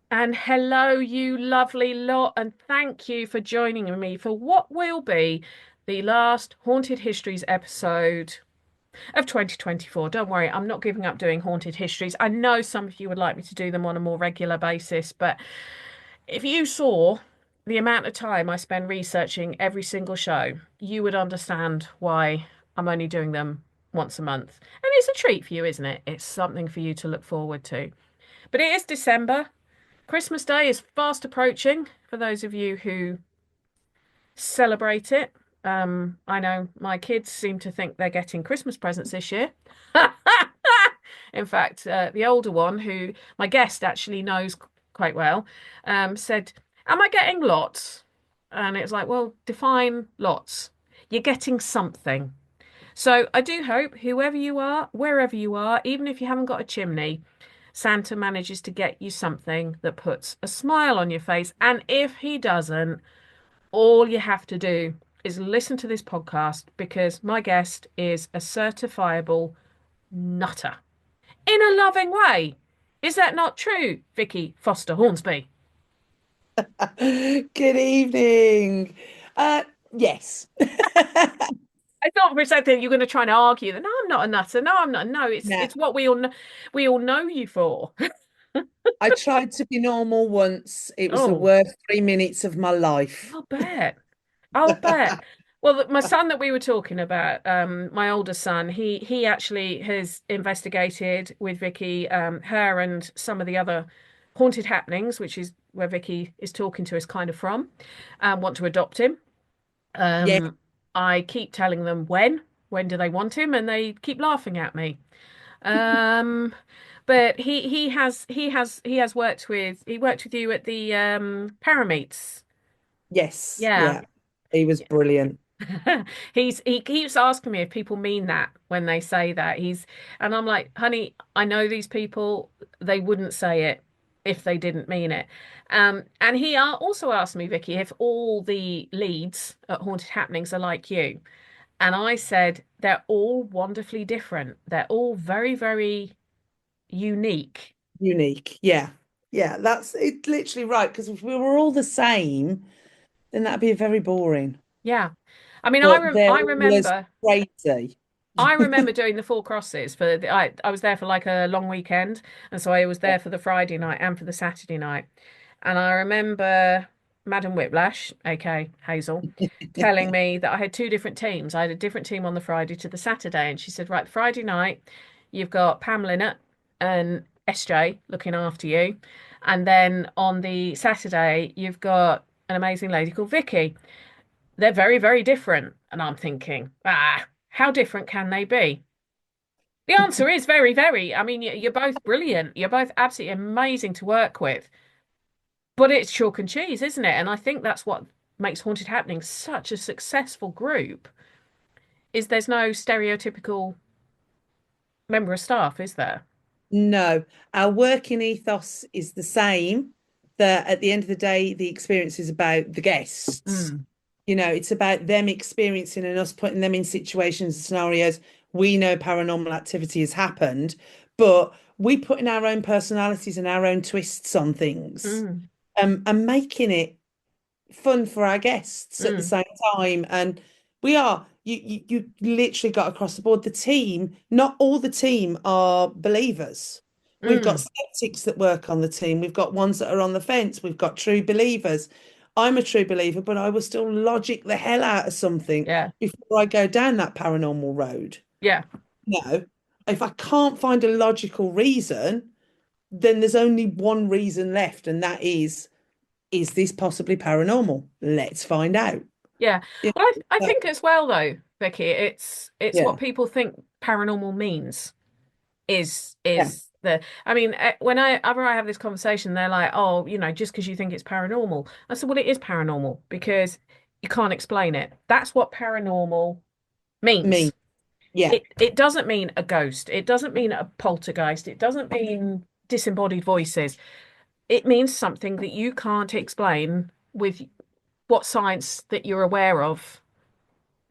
And hello, you lovely lot, and thank you for joining me for what will be the last Haunted Histories episode of 2024. Don't worry, I'm not giving up doing Haunted Histories. I know some of you would like me to do them on a more regular basis, but if you saw the amount of time I spend researching every single show, you would understand why I'm only doing them once a month. And it's a treat for you, isn't it? It's something for you to look forward to. But it is December. Christmas Day is fast approaching for those of you who celebrate it. I know my kids seem to think they're getting Christmas presents this year. In fact, the older one, who my guest actually knows quite well, said, "Am I getting lots?" And it's like, well, define lots. You're getting something. So I do hope whoever you are, wherever you are, even if you haven't got a chimney, Santa manages to get you something that puts a smile on your face. And if he doesn't, all you have to do is listen to this podcast because my guest is a certifiable nutter in a loving way. Is that not true, Vicky Foster Hornsby? Good evening. Yes. I thought for a second you were going to try and argue that no, I'm not a nutter. No, I'm not. No, it's Now, it's what we all know you for. I tried to be normal once. It was the Oh, worst 3 minutes of my life. I'll bet. I'll bet. Well, my son that we were talking about, my older son, he actually has investigated with Vicky, her and some of the other haunted happenings, which is where Vicky is talking to us kind of from, want to adopt him. Yeah, Um, I keep telling them when do they want him, and they keep laughing at me. Um, but he has worked with you at the Parameets. yes, Yeah. yeah. He was brilliant. He keeps asking me if people mean that when they say that. And I'm like, honey, I know these people, they wouldn't say it if they didn't mean it. And he also asked me, Vicky, if all the leads at Haunted Happenings are like you. And I said, they're all wonderfully different. They're all very, very unique. Unique. Yeah. Yeah, that's it literally right. Because if we were all the same, then that'd be very boring. Yeah. I mean, But they're I all as remember crazy. I remember doing the Four Crosses I was there for like a long weekend, and so I was there for the Friday night and for the Saturday night. And I remember Madam Whiplash, aka Hazel, telling me that I had two different teams. I had a different team on the Friday to the Saturday, and she said, right, Friday night, you've got Pam Linnett and SJ looking after you, and then on the Saturday, you've got an amazing lady called Vicky. They're very, very different. And I'm thinking, how different can they be? The answer is very, very. I mean, you're both brilliant. You're both absolutely amazing to work with. But it's chalk and cheese, isn't it? And I think that's what makes Haunted Happening such a successful group, is there's no stereotypical member of staff, is there? No, our working ethos is the same. That at the end of the day, the experience is about the guests. Mm, It's about them experiencing and us putting them in situations and scenarios. We know paranormal activity has happened, but we put in our own personalities and our own twists on things, mm, and making it fun for our guests at the mm, same time. And we are, you literally got across the board. The team, not all the team are believers. We've got mm. skeptics that work on the team. We've got ones that are on the fence. We've got true believers. I'm a true believer, but I will still logic the hell out of something Yeah, before I go down that paranormal road. yeah, No, if I can't find a logical reason, then there's only one reason left, and that is this possibly paranormal? Let's find out. yeah. Yeah, Well, I think as well though, Vicky, it's what yeah, people think paranormal means. is yeah. is the I mean whenever I have this conversation they're like, oh, just because you think it's paranormal. I said, well, it is paranormal because you can't explain it. That's what paranormal Me, means. yeah. It doesn't mean a ghost, it doesn't mean a poltergeist, it doesn't mean disembodied voices. It means something that you can't explain with what science that you're aware of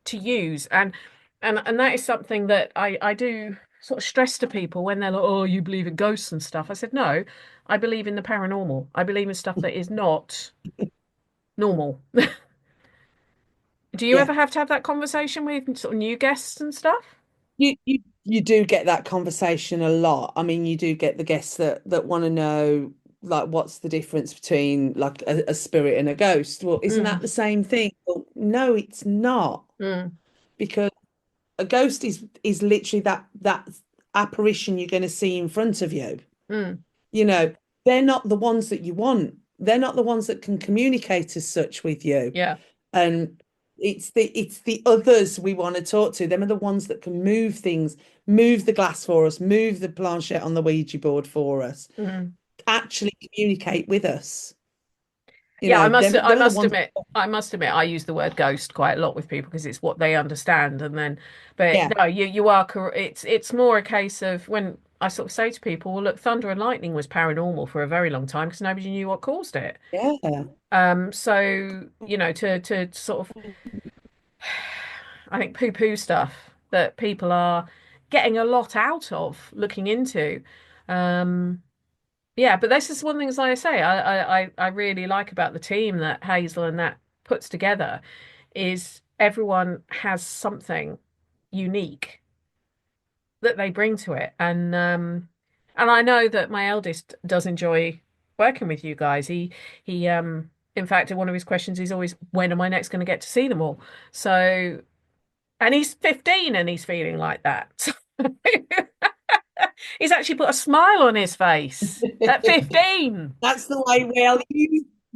to use. And that is something that I do sort of stress to people when they're like, "Oh, you believe in ghosts and stuff." I said, "No, I believe in the paranormal. I believe in stuff that is not normal." Do you Yeah. ever have to have that conversation with sort of new guests and stuff? You do get that conversation a lot. I mean, you do get the guests that want to know like what's the difference between like a spirit and a ghost. Well, isn't that Mm, the same thing? Well, no, it's not, mm, because a ghost is literally that apparition you're going to see in front of you. mm. You know, they're not the ones that you want. They're not the ones that can communicate as such with you. Yeah. And it's the others we want to talk to. Them are the ones that can move things, move the glass for us, move the planchette on the Ouija board for us, Mm. actually communicate with us. You Yeah, know, I them are the must ones. admit, I use the word ghost quite a lot with people because it's what they understand. And then, but Yeah, no, you are correct. It's more a case of when I sort of say to people, well, look, thunder and lightning was paranormal for a very long time because nobody knew what caused it. yeah, So to sort of, I think poo-poo stuff that people are getting a lot out of looking into. Um, Yeah, but this is one thing, as I say, I really like about the team that Hazel and that puts together is everyone has something unique that they bring to it. And I know that my eldest does enjoy working with you guys. He in fact one of his questions is always, when am I next going to get to see them all? So, and he's 15 and he's feeling like that. He's actually put a smile on his face at 15. that's the way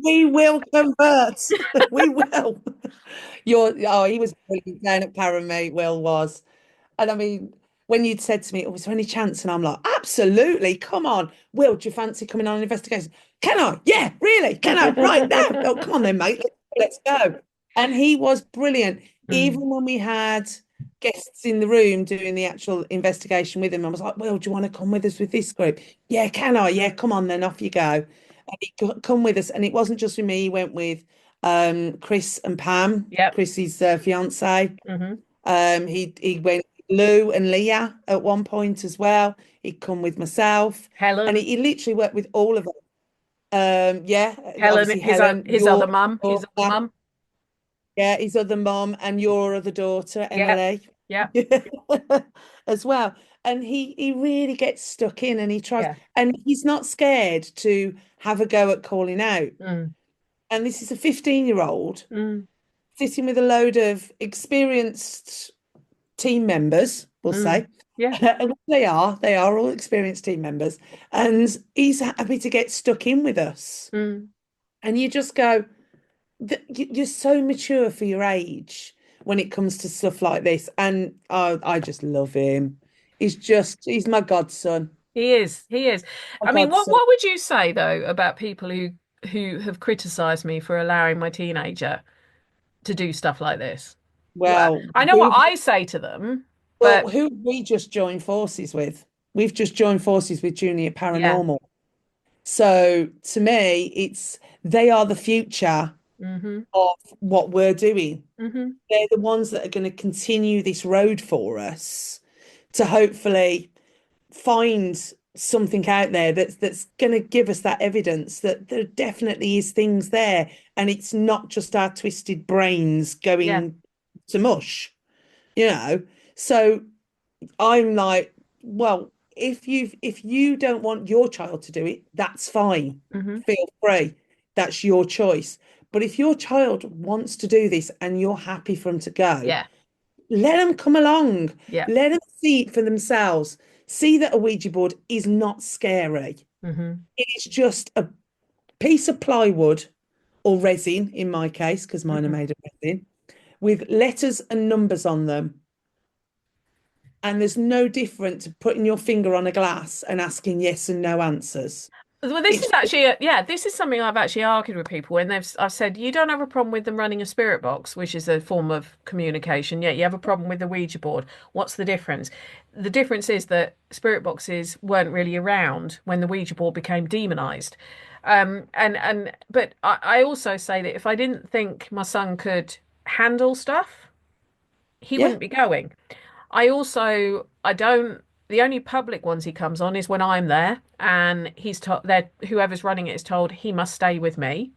we will convert. We will. He was brilliant down at Paramate, Will was. And I mean, when you'd said to me, "Oh, was there any chance?" And I'm like, "Absolutely, come on. Will, do you fancy coming on an investigation?" "Can I? Yeah, really? Can I? Right now." "Oh, come on then, mate. Let's go." And he was brilliant. Mm, Even when we had guests in the room doing the actual investigation with him, I was like, "Will, do you want to come with us with this group?" "Yeah, can I? Yeah, come on then, off you go." And come with us. And it wasn't just with me, he went with Chris and Pam, yep. Chrissy's fiance. Hmm. He went with Lou and Leah at one point as well. He'd come with myself, and Helen, he literally worked with all of them. Yeah, Helen, obviously Helen, his other mum, his other daughter, mum. yeah, his other mom, and your other daughter, Yep, Emily, yep, as well. And he really gets stuck in, and he tries, yeah. and he's not scared to have a go at calling out. Mm, And this is a 15-year-old mm, sitting with a load of experienced team members, we'll mm. say. Yeah. And they are all experienced team members. And he's happy to get stuck in with us. Mm. And you just go, you're so mature for your age when it comes to stuff like this. And I just love him. He's my godson. He is. He is. My I mean, godson. what would you say though about people who have criticized me for allowing my teenager to do stuff like this? Well, Well, I know what I say to them, but who have we just joined forces with? We've just joined forces with Junior yeah. Paranormal. So to me, they are the future Hmm. of what we're doing. Hmm. They're the ones that are going to continue this road for us to hopefully find something out there that's going to give us that evidence that there definitely is things there, and it's not just our twisted brains Yeah. going to mush, you know. So I'm like, well, if you don't want your child to do it, that's fine. Hmm. Feel free. That's your choice. But if your child wants to do this and you're happy for them to go, Yeah. let them come along. Yeah. Let them see it for themselves. See that a Ouija board is not scary. Hmm. It is just a piece of plywood or resin, in my case, because mine are Hmm. made of resin, with letters and numbers on them. And there's no different to putting your finger on a glass and asking yes and no answers. Well, this It's is actually, yeah, this is something I've actually argued with people when I've said, you don't have a problem with them running a spirit box, which is a form of communication, yet you have a problem with the Ouija board. What's the difference? The difference is that spirit boxes weren't really around when the Ouija board became demonized. But I also say that if I didn't think my son could handle stuff, he yeah, wouldn't be going. I don't. the only public ones he comes on is when I'm there, and he's told that whoever's running it is told he must stay with me.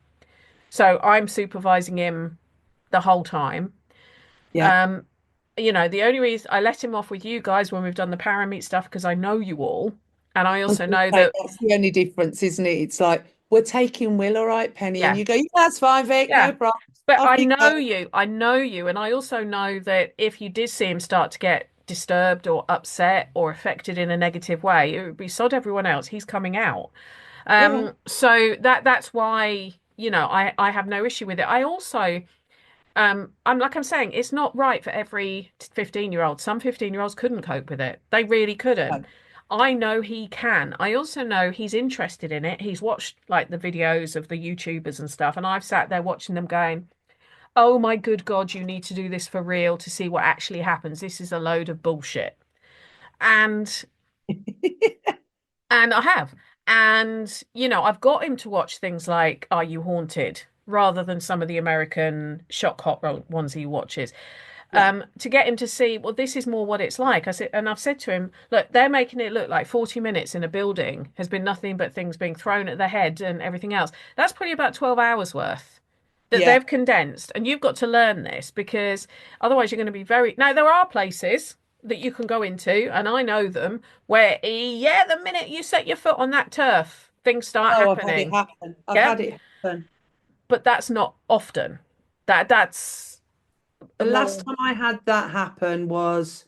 So I'm supervising him the whole time. Yeah. Um, the only reason I let him off with you guys when we've done the parameet stuff because I know you all, and I I was also gonna know say, that, that's the only difference, isn't it? It's like, we're taking Will, all right, Penny. And yeah, you go, yeah, that's fine, Vic, yeah. no problem. But Off you go. I know you, and I also know that if you did see him start to get disturbed or upset or affected in a negative way, it would be sod everyone else. He's coming out. Yeah. So that's why, I have no issue with it. I also, I'm like I'm saying, it's not right for every 15-year-old. Some 15-year-olds couldn't cope with it. They really couldn't. No. I know he can. I also know he's interested in it. He's watched like the videos of the YouTubers and stuff, and I've sat there watching them going, "Oh my good God, you need to do this for real to see what actually happens. This is a load of bullshit." And I have. And, I've got him to watch things like Are You Haunted? Rather than some of the American shock hot ones he watches, Yeah. to get him to see, well, this is more what it's like. I said, and I've said to him, look, they're making it look like 40 minutes in a building has been nothing but things being thrown at their head and everything else. That's probably about 12 hours worth that Yeah. they've condensed. And you've got to learn this because otherwise you're going to be very. Now, there are places that you can go into, and I know them, where, yeah, the minute you set your foot on that turf, things start Oh, I've had it happening. happen. I've Yeah. had it happen. But that's not often. That's The last more. time I had that happen was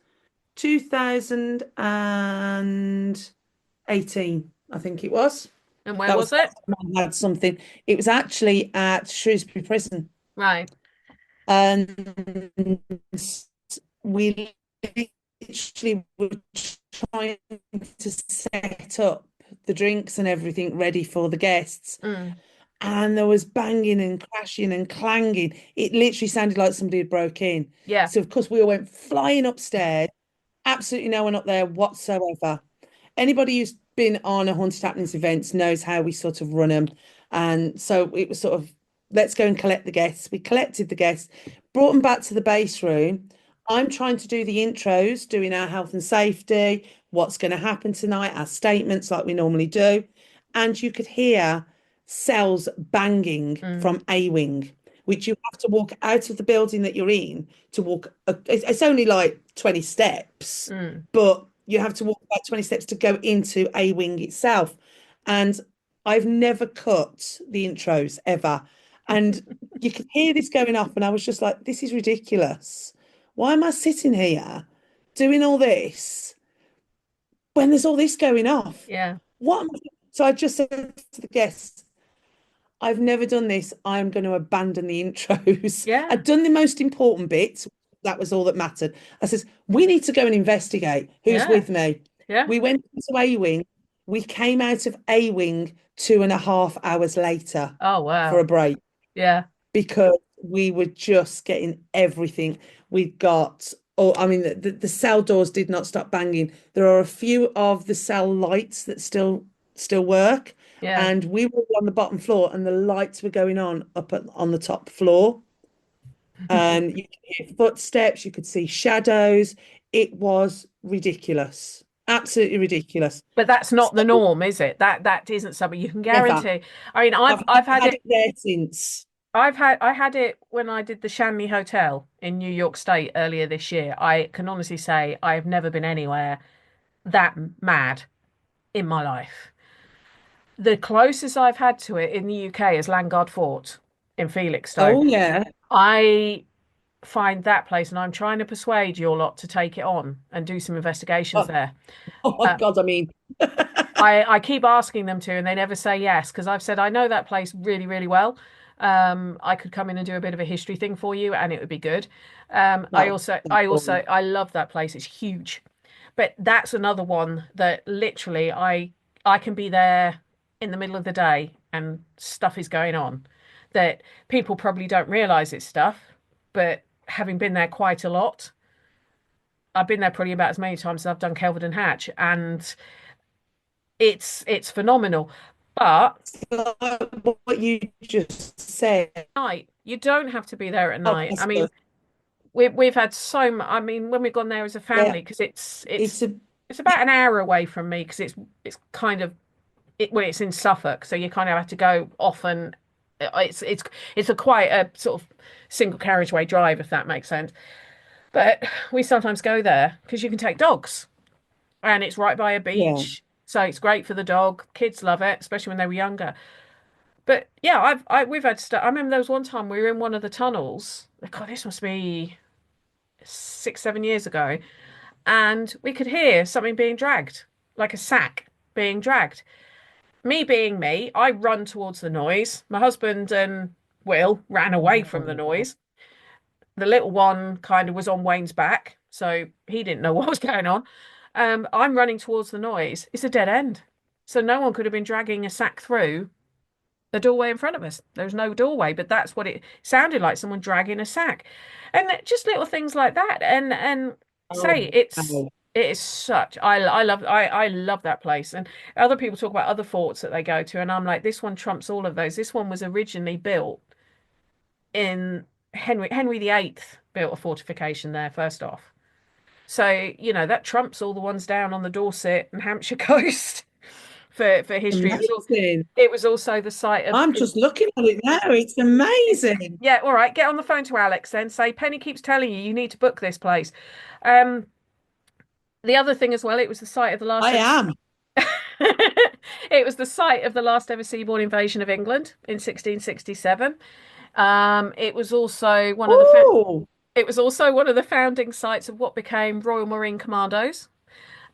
2018, I think it was. And where That was was the it? last time I had something. It was actually at Shrewsbury Prison. Right. And we literally were trying to set up the drinks and everything ready for the guests. Mm. And there was banging and crashing and clanging. It literally sounded like somebody had broke in. Yeah. So, of course, we all went flying upstairs. Absolutely no one up there whatsoever. Anybody who's been on a haunted happenings events knows how we sort of run them. And so it was sort of, let's go and collect the guests. We collected the guests, brought them back to the base room. I'm trying to do the intros, doing our health and safety, what's going to happen tonight, our statements like we normally do. And you could hear cells banging Mm. from A wing, which you have to walk out of the building that you're in to walk. It's only like 20 steps, Mm. but you have to walk about 20 steps to go into A wing itself. And I've never cut the intros ever. And you could hear this going off, and I was just like, this is ridiculous. Why am I sitting here doing all this when there's all this going off? Yeah. What am I... So I just said to the guests, I've never done this. I'm going to abandon the intros. Yeah. I'd done the most important bits. That was all that mattered. I says, we need to go and investigate who's Yeah. with me. Yeah. We went to A Wing. We came out of A Wing 2.5 hours later Oh, for a wow. break Yeah. because we were just getting everything. We got, oh, I mean, the cell doors did not stop banging. There are a few of the cell lights that still work, Yeah. and we were on the bottom floor, and the lights were going on on the top floor, and you could hear footsteps, you could see shadows. It was ridiculous, absolutely ridiculous. But that's So not the norm, is it? That isn't something you can never. guarantee. I mean, I've I've never had had it. it there since. I had it when I did the Shanley Hotel in New York State earlier this year. I can honestly say I have never been anywhere that mad in my life. The closest I've had to it in the UK is Landguard Fort in Felixstowe. Oh yeah. I find that place, and I'm trying to persuade your lot to take it on and do some investigations Oh, there. oh my Uh, God, I mean, I keep asking them to, and they never say yes because I've said I know that place really, really well. I could come in and do a bit of a history thing for you, and it would be good. that would be cool. I love that place. It's huge, but that's another one that literally I can be there in the middle of the day and stuff is going on that people probably don't realize it's stuff, but having been there quite a lot, I've been there probably about as many times as I've done Kelvin and Hatch, and it's phenomenal. But Like what you just said. night, you don't have to be there at Oh, night. I that's mean, good. we've had so much. I mean, when we've gone there as a Yeah, family, because it's it's a It's about an hour away from me because it's kind of well, it's in Suffolk, so you kind of have to go off and it's a quite a sort of single carriageway drive, if that makes sense. But we sometimes go there because you can take dogs, and it's right by a Yeah, beach, so it's great for the dog. Kids love it, especially when they were younger. But yeah, we've had stuff. I remember there was one time we were in one of the tunnels. God, this must be 6, 7 years ago, and we could hear something being dragged, like a sack being dragged. Me being me, I run towards the noise. My husband and Will ran away from the noise. The little one kind of was on Wayne's back, so he didn't know what was going on. I'm running towards the noise. It's a dead end. So no one could have been dragging a sack through the doorway in front of us. There was no doorway, but that's what it sounded like, someone dragging a sack. And just little things like that. And oh, say it's wow. it is such I love that place. And other people talk about other forts that they go to, and I'm like, this one trumps all of those. This one was originally built in Henry VIII built a fortification there first off. So, that trumps all the ones down on the Dorset and Hampshire coast for history. Amazing. It was also the site of I'm just looking at it now. It's amazing. yeah, all right, get on the phone to Alex then. Say Penny keeps telling you need to book this place. Um, the other thing as well, it was the site of the last I ever am. it was the site of the last ever seaborne invasion of England in 1667. It was also one of the Oh, it was also one of the founding sites of what became Royal Marine Commandos.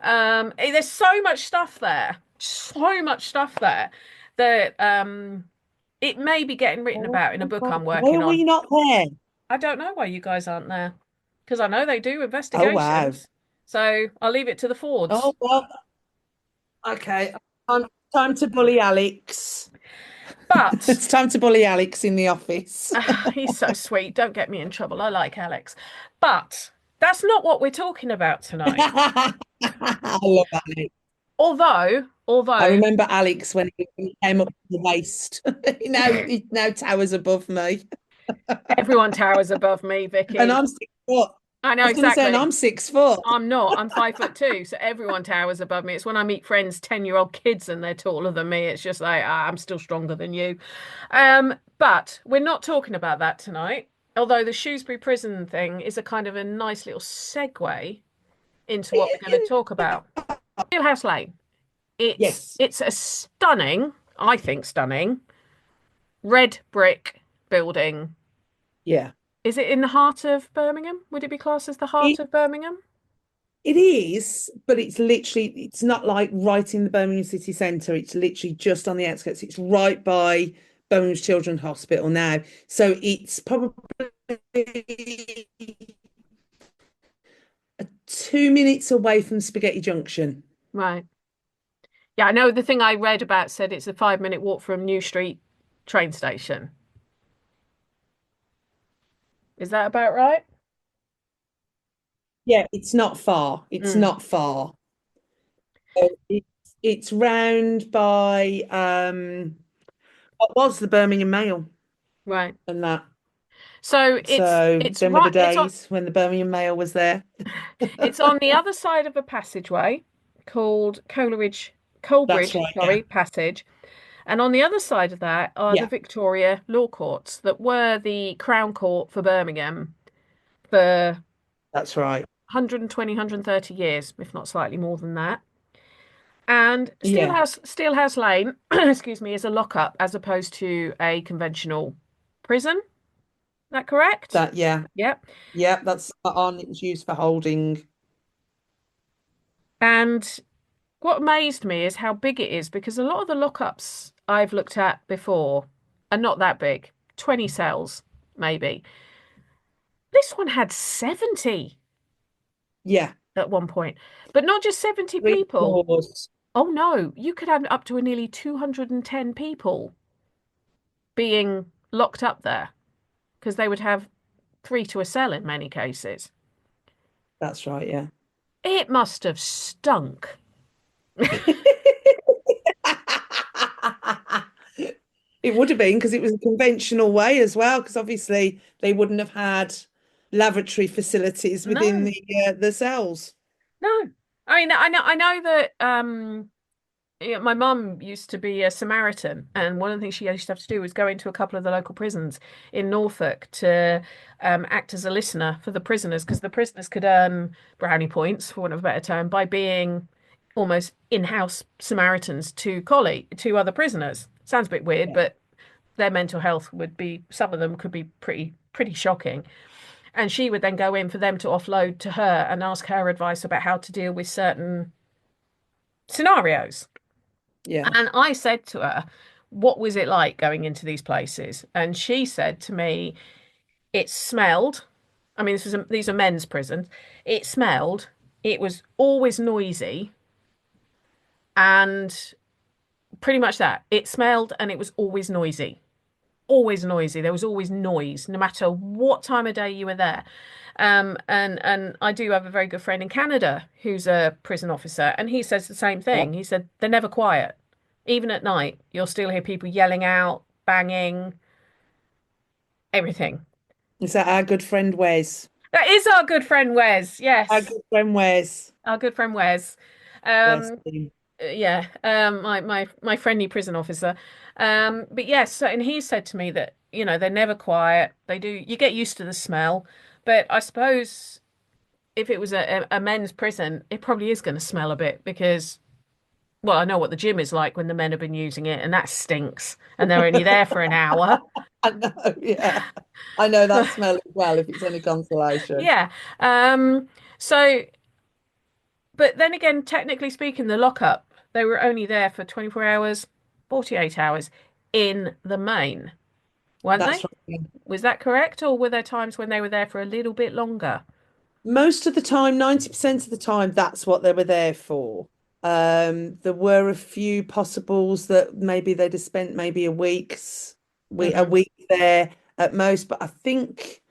There's so much stuff there, so much stuff there that it may be getting written about in a book I'm why working are on. we not there? I don't know why you guys aren't there because I know they do Oh, wow. investigations. So I'll leave it to the Fords. Oh, well, okay. Time to bully Alex. But It's time to bully Alex in the office. he's so sweet. Don't get me in trouble. I like Alex. But that's not what we're talking about tonight. I love Alex. I Although remember Alex when he came up to the waist. He now towers above me. everyone towers above me, And Vicky. I'm 6 foot. I I know was going to say, and exactly. I'm 6 foot. I'm not. I'm 5'2", so everyone towers above me. It's when I meet friends, 10-year-old kids, and they're taller than me. It's just like, I'm still stronger than you. But we're not talking about that tonight. Although the Shrewsbury prison thing is a kind of a nice little segue into what we're going to talk about. Steelhouse Lane. It's Yes. it's a stunning, I think stunning, red brick building. Yeah. Is it in the heart of Birmingham? Would it be classed as the heart It, of Birmingham? it is, but it's not like right in the Birmingham city centre. It's literally just on the outskirts. It's right by Birmingham Children's Hospital now. So it's probably 2 minutes away from Spaghetti Junction. Right. Yeah, I know the thing I read about said it's a 5-minute walk from New Street train station. Is that about right? Yeah, it's not far. It's Mm, not far. So it's round by what was the Birmingham Mail right. and that. So So it's them were the right days when the Birmingham Mail was there. it's on the other side of a passageway called That's Coleridge, right, yeah. sorry, Passage. And on the other side of that are the Yeah, Victoria Law Courts that were the Crown Court for Birmingham for that's right. 120, 130 years, if not slightly more than that. And Yeah, Steelhouse Lane, excuse me, is a lockup as opposed to a conventional prison. Is that correct? yeah. Yep. Yeah, that's spot on. It was used for holding. And what amazed me is how big it is because a lot of the lockups I've looked at before are not that big, 20 cells, maybe. This one had 70 Yeah, at one point, but not just 70 three people. floors. Oh no, you could have up to a nearly 210 people being locked up there because they would have three to a cell in many cases. That's right, yeah. It must have stunk. It would have been because it was a conventional way as well, because obviously they wouldn't have had lavatory facilities within No, the cells. no. I know that yeah, my mum used to be a Samaritan, and one of the things she used to have to do was go into a couple of the local prisons in Norfolk to act as a listener for the prisoners, because the prisoners could earn brownie points, for want of a better term, by being almost in-house Samaritans to other prisoners. Sounds a bit weird, Yeah. but their mental health would be, some of them could be pretty shocking. And she would then go in for them to offload to her and ask her advice about how to deal with certain scenarios. Yeah. And I said to her, what was it like going into these places? And she said to me, it smelled. I mean, these are men's prisons. It smelled. It was always noisy, and pretty much that. It smelled and it was always noisy. Always noisy. There was always noise, no matter what time of day you were there. And I do have a very good friend in Canada who's a prison officer, and he says the same Yeah. thing. He said they're never quiet. Even at night, you'll still hear people yelling out, banging, everything. Is that our good friend Wes? That is our good friend Wes. Our Yes, good friend Wes. our good friend Wes. Bless Um, him. yeah, my friendly prison officer. But yes, so, and he said to me that, they're never quiet. They do, you get used to the smell, but I suppose if it was a men's prison, it probably is going to smell a bit because, well, I know what the gym is like when the men have been using it, and that stinks, and they're only there for an hour. I know, yeah. I know that smell as well, if it's any consolation. Yeah. Um, so, but then again, technically speaking, the lockup, they were only there for 24 hours, 48 hours in the main, weren't That's they? right. Was that correct? Or were there times when they were there for a little bit longer? Most of the time, 90% of the time, that's what they were there for. There were a few possibles that maybe they'd have spent maybe a Hmm. week there at most. But I think,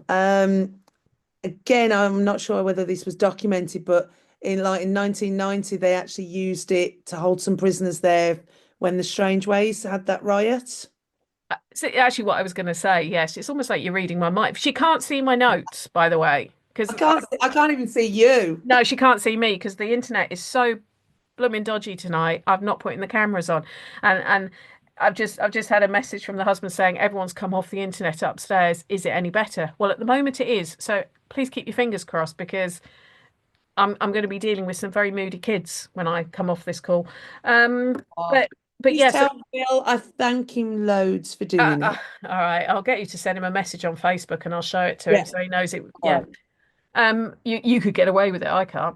again, I'm not sure whether this was documented, but in 1990, they actually used it to hold some prisoners there when the Strangeways had that riot. So actually, what I was going to say, yes, it's almost like you're reading my mind. She can't see my notes, by the way, because I can't even see you. no, she can't see me because the internet is so blooming dodgy tonight. I've not putting the cameras on, and I've just had a message from the husband saying everyone's come off the internet upstairs. Is it any better? Well, at the moment it is. So please keep your fingers crossed because I'm going to be dealing with some very moody kids when I come off this call. Um, Oh, but please yes. tell Bill I thank him loads for doing it. All right, I'll get you to send him a message on Facebook and I'll show it to him Yeah. so he knows it. All Yeah. right. You could get away with it. I can't.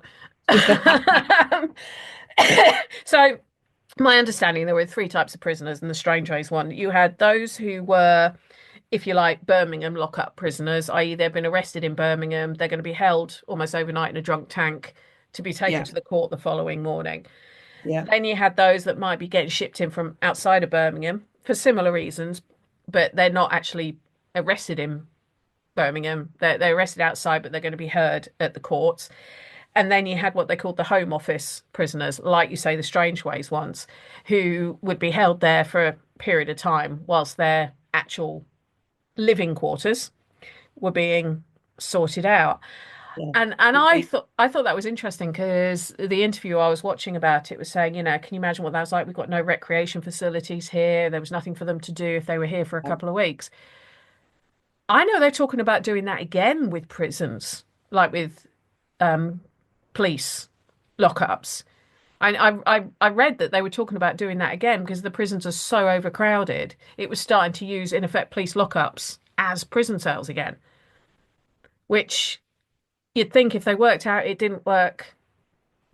So my understanding, there were three types of prisoners in the Strangeways one. You had those who were, if you like, Birmingham lockup prisoners, i.e., they've been arrested in Birmingham. They're going to be held almost overnight in a drunk tank to be taken Yeah. to the court the following morning. Yeah. Then you had those that might be getting shipped in from outside of Birmingham for similar reasons, but they're not actually arrested in Birmingham. They're arrested outside, but they're going to be heard at the courts. And then you had what they called the Home Office prisoners, like you say, the Strangeways ones, who would be held there for a period of time whilst their actual living quarters were being sorted out. Yeah. And I thought that was interesting because the interview I was watching about it was saying, can you imagine what that was like? We've got no recreation facilities here. There was nothing for them to do if they were here for a couple of weeks. I know they're talking about doing that again with prisons, like with um, police lockups. I read that they were talking about doing that again because the prisons are so overcrowded. It was starting to use, in effect, police lockups as prison cells again, which you'd think if they worked out it didn't work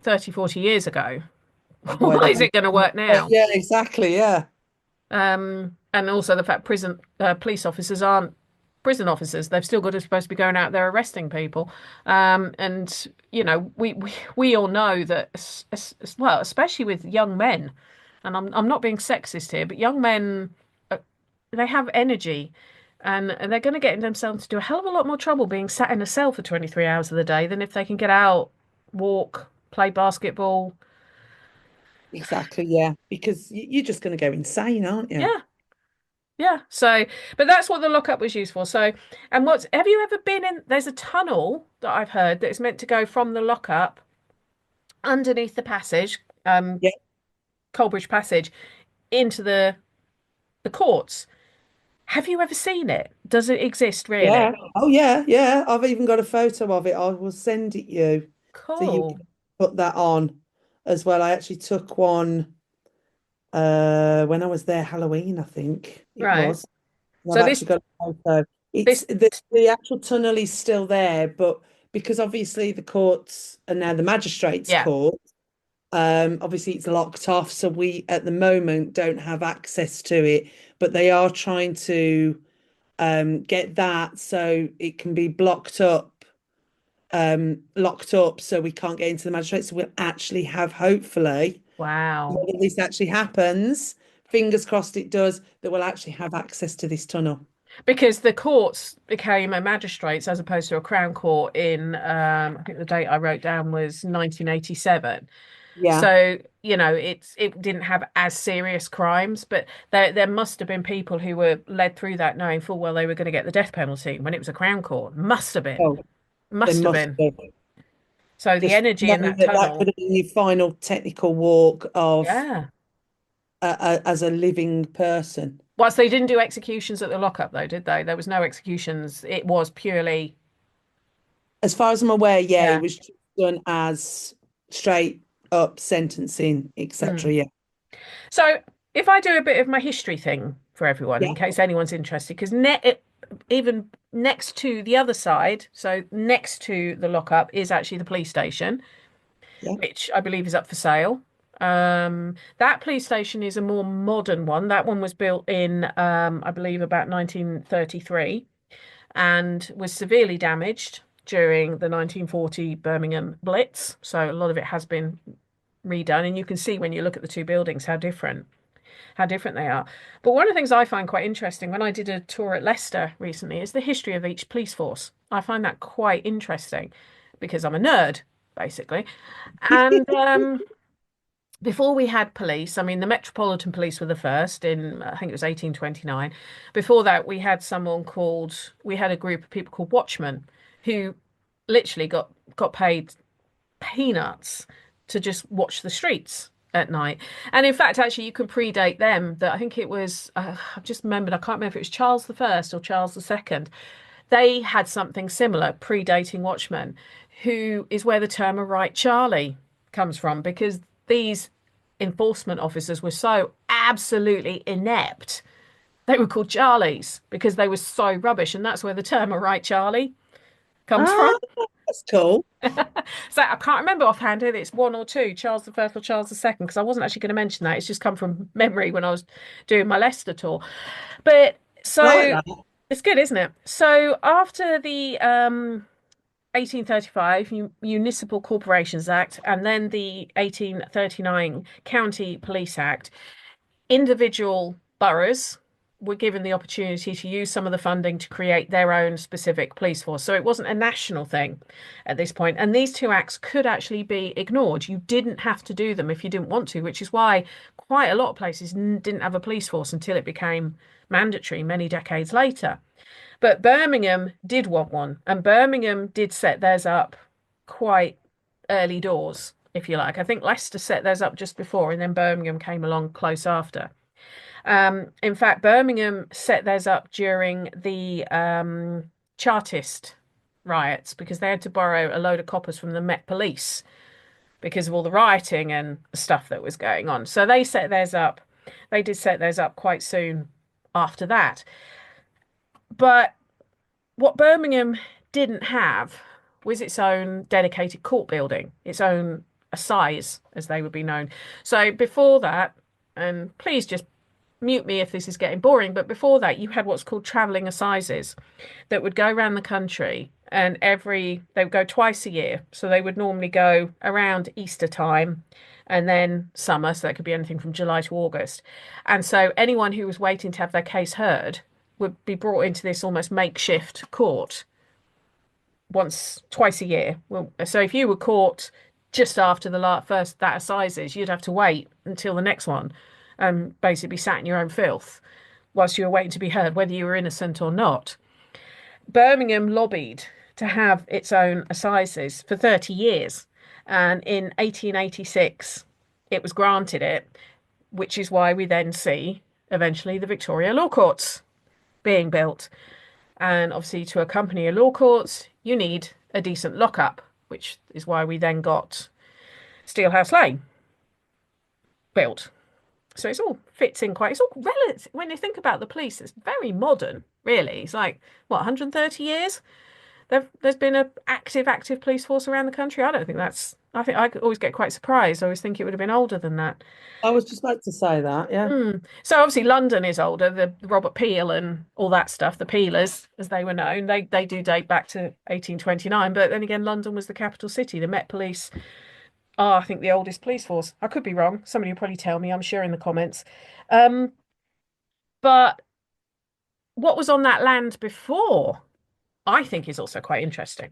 30, 40 years ago, Why why they is it going to work now? Yeah, exactly. Yeah. And also the fact prison police officers aren't prison officers. They've still got to supposed to be going out there arresting people. And we all know that, well, especially with young men, and I'm not being sexist here, but young men, uh, they have energy. And they're going to get themselves into a hell of a lot more trouble being sat in a cell for 23 hours of the day than if they can get out, walk, play basketball. Exactly. Yeah. Because you're just going to go insane, aren't you? Yeah, yeah. So, but that's what the lockup was used for. So, and have you ever been in? There's a tunnel that I've heard that is meant to go from the lockup underneath the passage, Yeah, Coleridge Passage, into the courts. Have you ever seen it? Does it exist really? yeah. Oh, yeah, yeah. I've even got a photo of it. I will send it you so you Cool. can put that on as well. I actually took one when I was there Halloween, I think it Right. was. And I've So this actually got a photo. It's this the actual tunnel is still there, but because obviously the courts are now the magistrates' yeah. court, obviously it's locked off, so we at the moment don't have access to it. But they are trying to get that so it can be locked up, so we can't get into the magistrates. So we'll actually have, hopefully, Wow. whether this actually happens, fingers crossed it does, that we'll actually have access to this tunnel. Because the courts became a magistrates as opposed to a crown court in I think the date I wrote down was 1987. Yeah. So, it didn't have as serious crimes, but there must have been people who were led through that knowing full well they were going to get the death penalty when it was a crown court. Must have been. Oh, they Must have must been. have. So the Just energy in knowing that that that could tunnel. have been your final technical walk of Yeah. as a living person. Whilst they didn't do executions at the lockup, though, did they? There was no executions. It was purely, As far as I'm aware, yeah, it yeah. was just done as straight up sentencing, Mm. etc. Yeah. So if I do a bit of my history thing for everyone, Yeah. in case anyone's interested, because even next to the other side, so next to the lockup is actually the police station, Yeah. which I believe is up for sale. That police station is a more modern one. That one was built in, I believe, about 1933 and was severely damaged during the 1940 Birmingham Blitz. So a lot of it has been redone, and you can see when you look at the two buildings how different they are. But one of the things I find quite interesting when I did a tour at Leicester recently is the history of each police force. I find that quite interesting because I'm a nerd, basically. And before we had police, I mean, the Metropolitan Police were the first in, I think it was 1829. Before that, we had a group of people called watchmen who literally got paid peanuts to just watch the streets at night. And in fact, actually, you can predate them. That I think it was, I've just remembered, I can't remember if it was Charles the First or Charles the Second. They had something similar, predating Watchmen, who is where the term a right Charlie comes from, because these enforcement officers were so absolutely inept. They were called Charlies because they were so rubbish, and that's where the term a right Charlie comes from. Ah, that's cool. So I can't remember offhand whether it's one or two, Charles the First or Charles the Second, because I wasn't actually going to mention that. It's just come from memory when I was doing my Leicester tour. But I like so that. it's good, isn't it? So after the 1835 Municipal Corporations Act and then the 1839 County Police Act, individual boroughs were given the opportunity to use some of the funding to create their own specific police force. So it wasn't a national thing at this point. And these two acts could actually be ignored. You didn't have to do them if you didn't want to, which is why quite a lot of places didn't have a police force until it became mandatory many decades later. But Birmingham did want one, and Birmingham did set theirs up quite early doors, if you like. I think Leicester set theirs up just before, and then Birmingham came along close after. In fact, Birmingham set theirs up during the Chartist riots because they had to borrow a load of coppers from the Met Police because of all the rioting and stuff that was going on. So they set theirs up. They did set theirs up quite soon after that. But what Birmingham didn't have was its own dedicated court building, its own assize, as they would be known. So before that, and please just mute me if this is getting boring, but before that, you had what's called travelling assizes that would go around the country and they would go twice a year. So they would normally go around Easter time and then summer. So that could be anything from July to August. And so anyone who was waiting to have their case heard would be brought into this almost makeshift court twice a year. Well, so if you were caught just after the first that assizes, you'd have to wait until the next one and basically sat in your own filth whilst you were waiting to be heard, whether you were innocent or not. Birmingham lobbied to have its own assizes for 30 years. And in 1886, it was granted it, which is why we then see eventually the Victoria Law Courts being built. And obviously, to accompany a law courts, you need a decent lockup, which is why we then got Steelhouse Lane built. So it's all fits in quite, it's all relative. When you think about the police, it's very modern, really. It's like, what, 130 years? There's been a active police force around the country. I don't think that's, I think I always get quite surprised. I always think it would have been older than that. I was just about to say that, yeah. So obviously London is older, the Robert Peel and all that stuff, the Peelers, as they were known, they do date back to 1829. But then again, London was the capital city. The Met Police are, I think, the oldest police force. I could be wrong. Somebody will probably tell me, I'm sure, in the comments. Um, but what was on that land before, I think, is also quite interesting,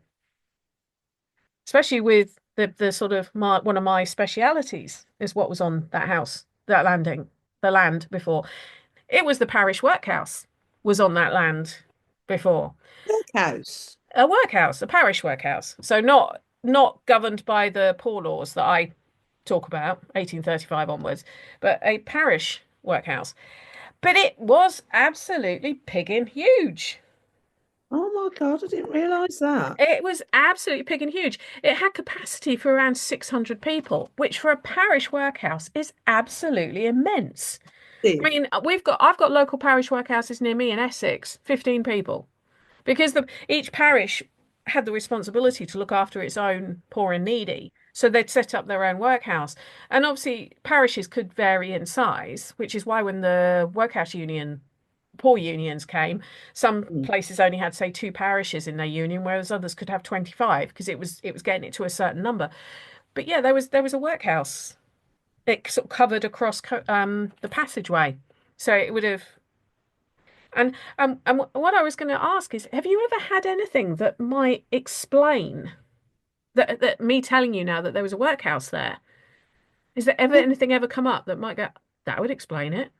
especially with the sort of one of my specialities is what was on that house, that landing, the land before. It was the parish workhouse was on that land before. House. A workhouse, a parish workhouse. So not governed by the poor laws that I talk about, 1835 onwards, but a parish workhouse. But it was absolutely pigging huge. Oh my God, I didn't realise that. It was absolutely pigging huge. It had capacity for around 600 people, which for a parish workhouse is absolutely immense. I Did. mean, I've got local parish workhouses near me in Essex, 15 people, because each parish had the responsibility to look after its own poor and needy. So they'd set up their own workhouse. And obviously parishes could vary in size, which is why when the workhouse union, poor unions came, some Mm. places only had, say, two parishes in their union, whereas others could have 25 because it was getting it to a certain number. But yeah, there was a workhouse. It sort of covered across the passageway. So it would have. And what I was going to ask is, have you ever had anything that might explain that me telling you now that there was a workhouse there? Is there ever anything ever come up that might go, that would explain it?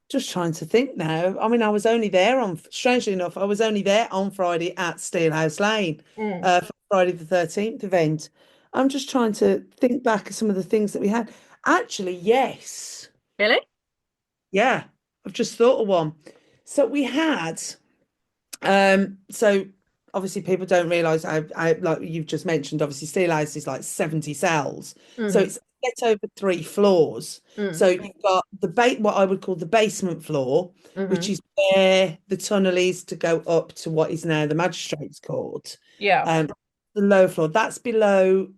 Just trying to think now. I mean, I was only there on, strangely enough, I was only there on Friday at Steelhouse Lane Mm. for Friday the 13th event. I'm just trying to think back of some of the things that we had. Actually, yes. Really? Yeah, I've just thought of one. So we had, so obviously people don't realise I like you've just mentioned, obviously Steelhouse is like 70 cells. So Hmm. it's split over three floors. Mm. So you've got the what I would call the basement floor, which Hmm. is where the tunnel is to go up to what is now the Magistrates Court. Yeah. Um, the lower floor, that's below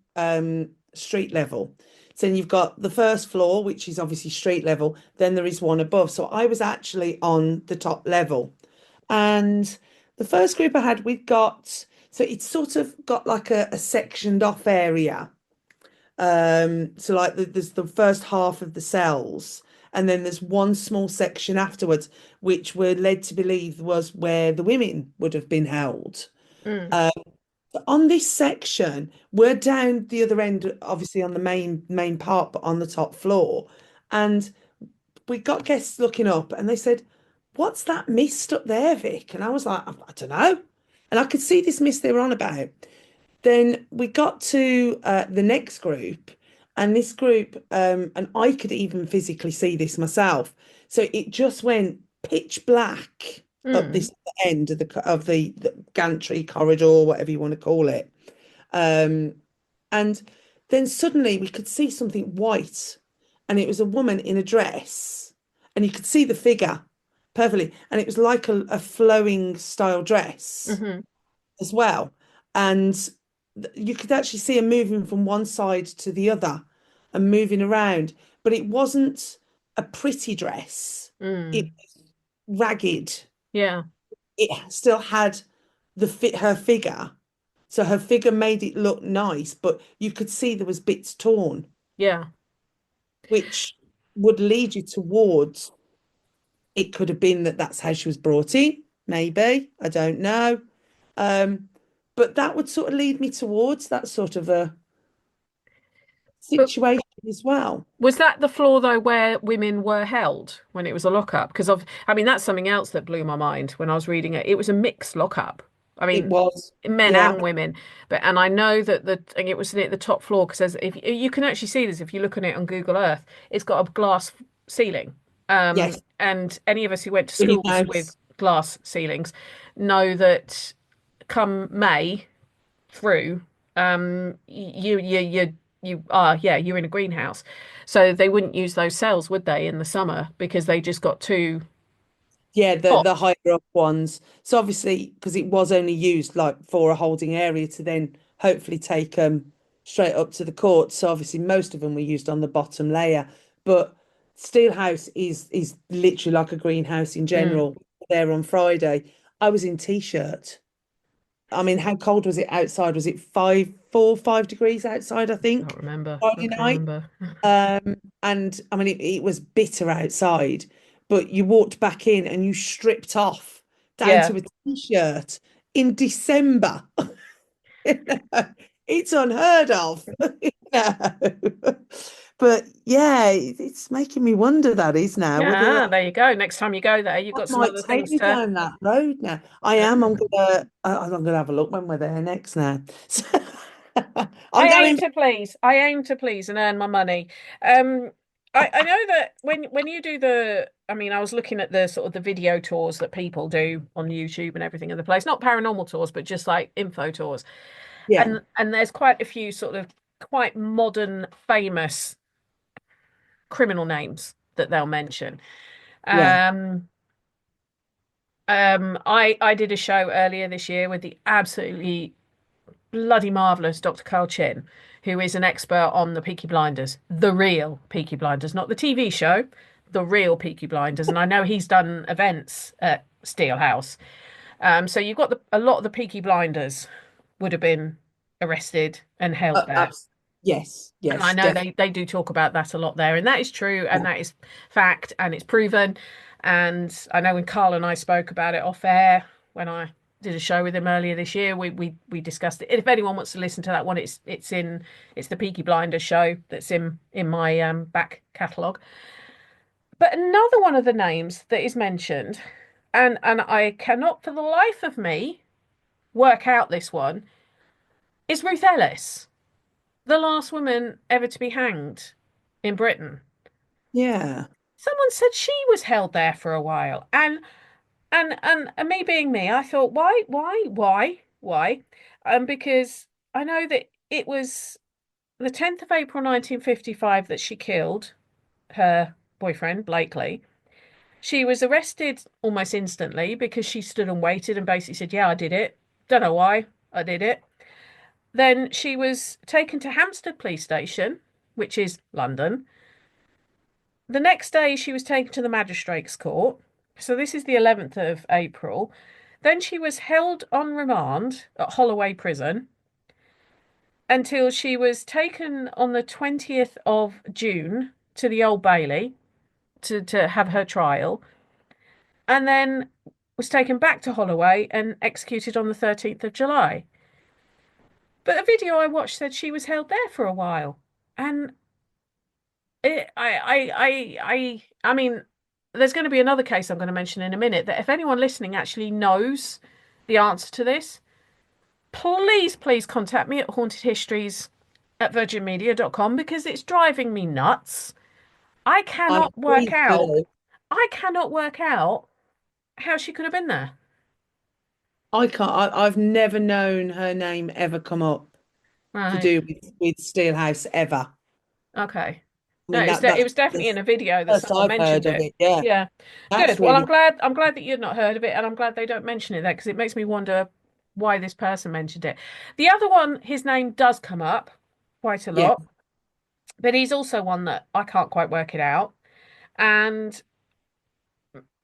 street level. So then you've got the first floor, which is obviously street level, then there is one above. So I was actually on the top level. And the first group I had, we'd got, so it's sort of got like a sectioned off area. So like there's the first half of the cells, and then there's one small section afterwards, which we're led to believe was where the women would have been held. Mm. Um, on this section, we're down the other end, obviously on the main part, but on the top floor. And we got guests looking up and they said, "What's that mist up there, Vic?" And I was like, I don't know. And I could see this mist they were on about. Then we got to the next group, and this group, and I could even physically see this myself. So it just went pitch black up Mm. this end of the gantry corridor, whatever you want to call it. Um, and then suddenly we could see something white, and it was a woman in a dress, and you could see the figure perfectly, and it was like a flowing style dress Hmm. as well. And you could actually see her moving from one side to the other and moving around, but it wasn't a pretty dress. It Mm. was ragged. Yeah. It still had her figure. So her figure made it look nice, but you could see there was bits torn, Yeah. which would lead you towards it could have been that that's how she was brought in, maybe. I don't know. Um, but that would sort of lead me towards that sort of a But situation as well. was that the floor though where women were held when it was a lockup? Because I mean that's something else that blew my mind when I was reading it. It was a mixed lockup. I It mean, was. men Yeah. and women. But and I know that and it was at the top floor because there's if you can actually see this if you look on it on Google Earth, it's got a glass ceiling. Yes. And any of us who went to schools with Greenhouse. glass ceilings know that come May through, you are yeah, you're in a greenhouse. So they wouldn't use those cells, would they, in the summer because they just got too Yeah, the hot. the higher up ones. So obviously, because it was only used like for a holding area to then hopefully take them straight up to the court. So obviously, most of them were used on the bottom layer. But Steelhouse is literally like a greenhouse in Mm, general. There on Friday, I was in t-shirt. I mean, how cold was it outside? Was it 5 degrees outside, I can't think, remember. I Friday can't night? remember. And I mean, it was bitter outside, but you walked back in and you stripped off down Yeah. to a t-shirt in December. You know, it's unheard of. You know. But yeah, it's making me wonder that is now whether Yeah, there you go. Next time you go there, you've that got some might other take things me to. down that road now. I am. I'm gonna have a look when we're there next now. So, I'm I aim going. to please. I aim to please and earn my money. Um, I know that when you do I mean, I was looking at the sort of the video tours that people do on YouTube and everything in the place, not paranormal tours, but just like info tours. Yeah, And there's quite a few sort of quite modern, famous criminal names that they'll mention. yeah. Um, I did a show earlier this year with the absolutely bloody marvelous Dr. Carl Chin, who is an expert on the Peaky Blinders, the real Peaky Blinders, not the TV show, the real Peaky Blinders. And I know he's done events at Steelhouse. So you've got a lot of the Peaky Blinders would have been arrested and held there. Abs yes, And I yes, know definitely. they do talk about that a lot there, and that is true, and Yeah, that is fact, and it's proven. And I know when Carl and I spoke about it off air when I did a show with him earlier this year, we discussed it. If anyone wants to listen to that one, it's the Peaky Blinders show that's in my back catalogue. But another one of the names that is mentioned, and I cannot for the life of me work out this one, is Ruth Ellis, the last woman ever to be hanged in Britain. yeah, Someone said she was held there for a while, and me being me, I thought, why? Because I know that it was the 10th of April 1955 that she killed her boyfriend, Blakely. She was arrested almost instantly because she stood and waited and basically said, yeah, I did it. Don't know why I did it. Then she was taken to Hampstead Police Station, which is London. The next day, she was taken to the magistrates' court. So this is the 11th of April. Then she was held on remand at Holloway Prison until she was taken on the 20th of June to the Old Bailey to have her trial, and then was taken back to Holloway and executed on the 13th of July. But a video I watched said she was held there for a while. And I mean, there's going to be another case I'm going to mention in a minute that if anyone listening actually knows the answer to this, please contact me at hauntedhistories@virginmedia.com because it's driving me nuts. I I cannot work agree, out, Lou. I cannot work out how she could have been there. I can't. I've never known her name ever come up to Right. do with Steelhouse ever. Okay. I No, mean it that's was definitely the in a video that first someone I've mentioned heard of it. it. Yeah, Yeah. Good. that's Well, really I'm glad that you'd not heard of it, and I'm glad they don't mention it there because it makes me wonder why this person mentioned it. The other one, his name does come up quite a yeah, lot, but he's also one that I can't quite work it out. And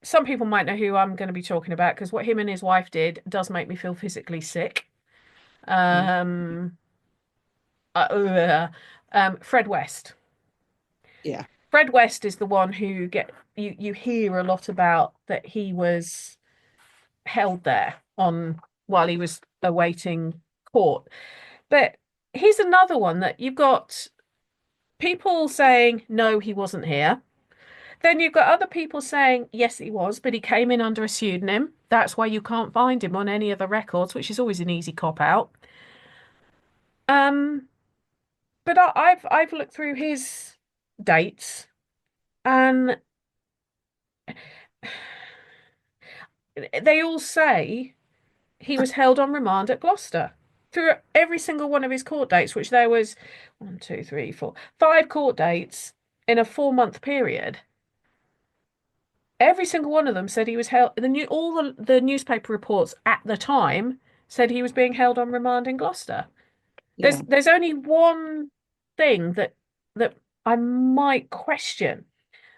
some people might know who I'm going to be talking about because what him and his wife did does make me feel physically sick. mm, Um, Fred West. yeah. Fred West is the one who you hear a lot about that he was held there on while he was awaiting court. But here's another one that you've got people saying no, he wasn't here. Then you've got other people saying yes, he was, but he came in under a pseudonym. That's why you can't find him on any of the records, which is always an easy cop out. Um, but I've looked through his dates, and they all say he was held on remand at Gloucester through every single one of his court dates, which there was one, two, three, four, five court dates in a 4 month period. Every single one of them said he was held. All the newspaper reports at the time said he was being held on remand in Gloucester. Yeah. There's only one thing that I might question.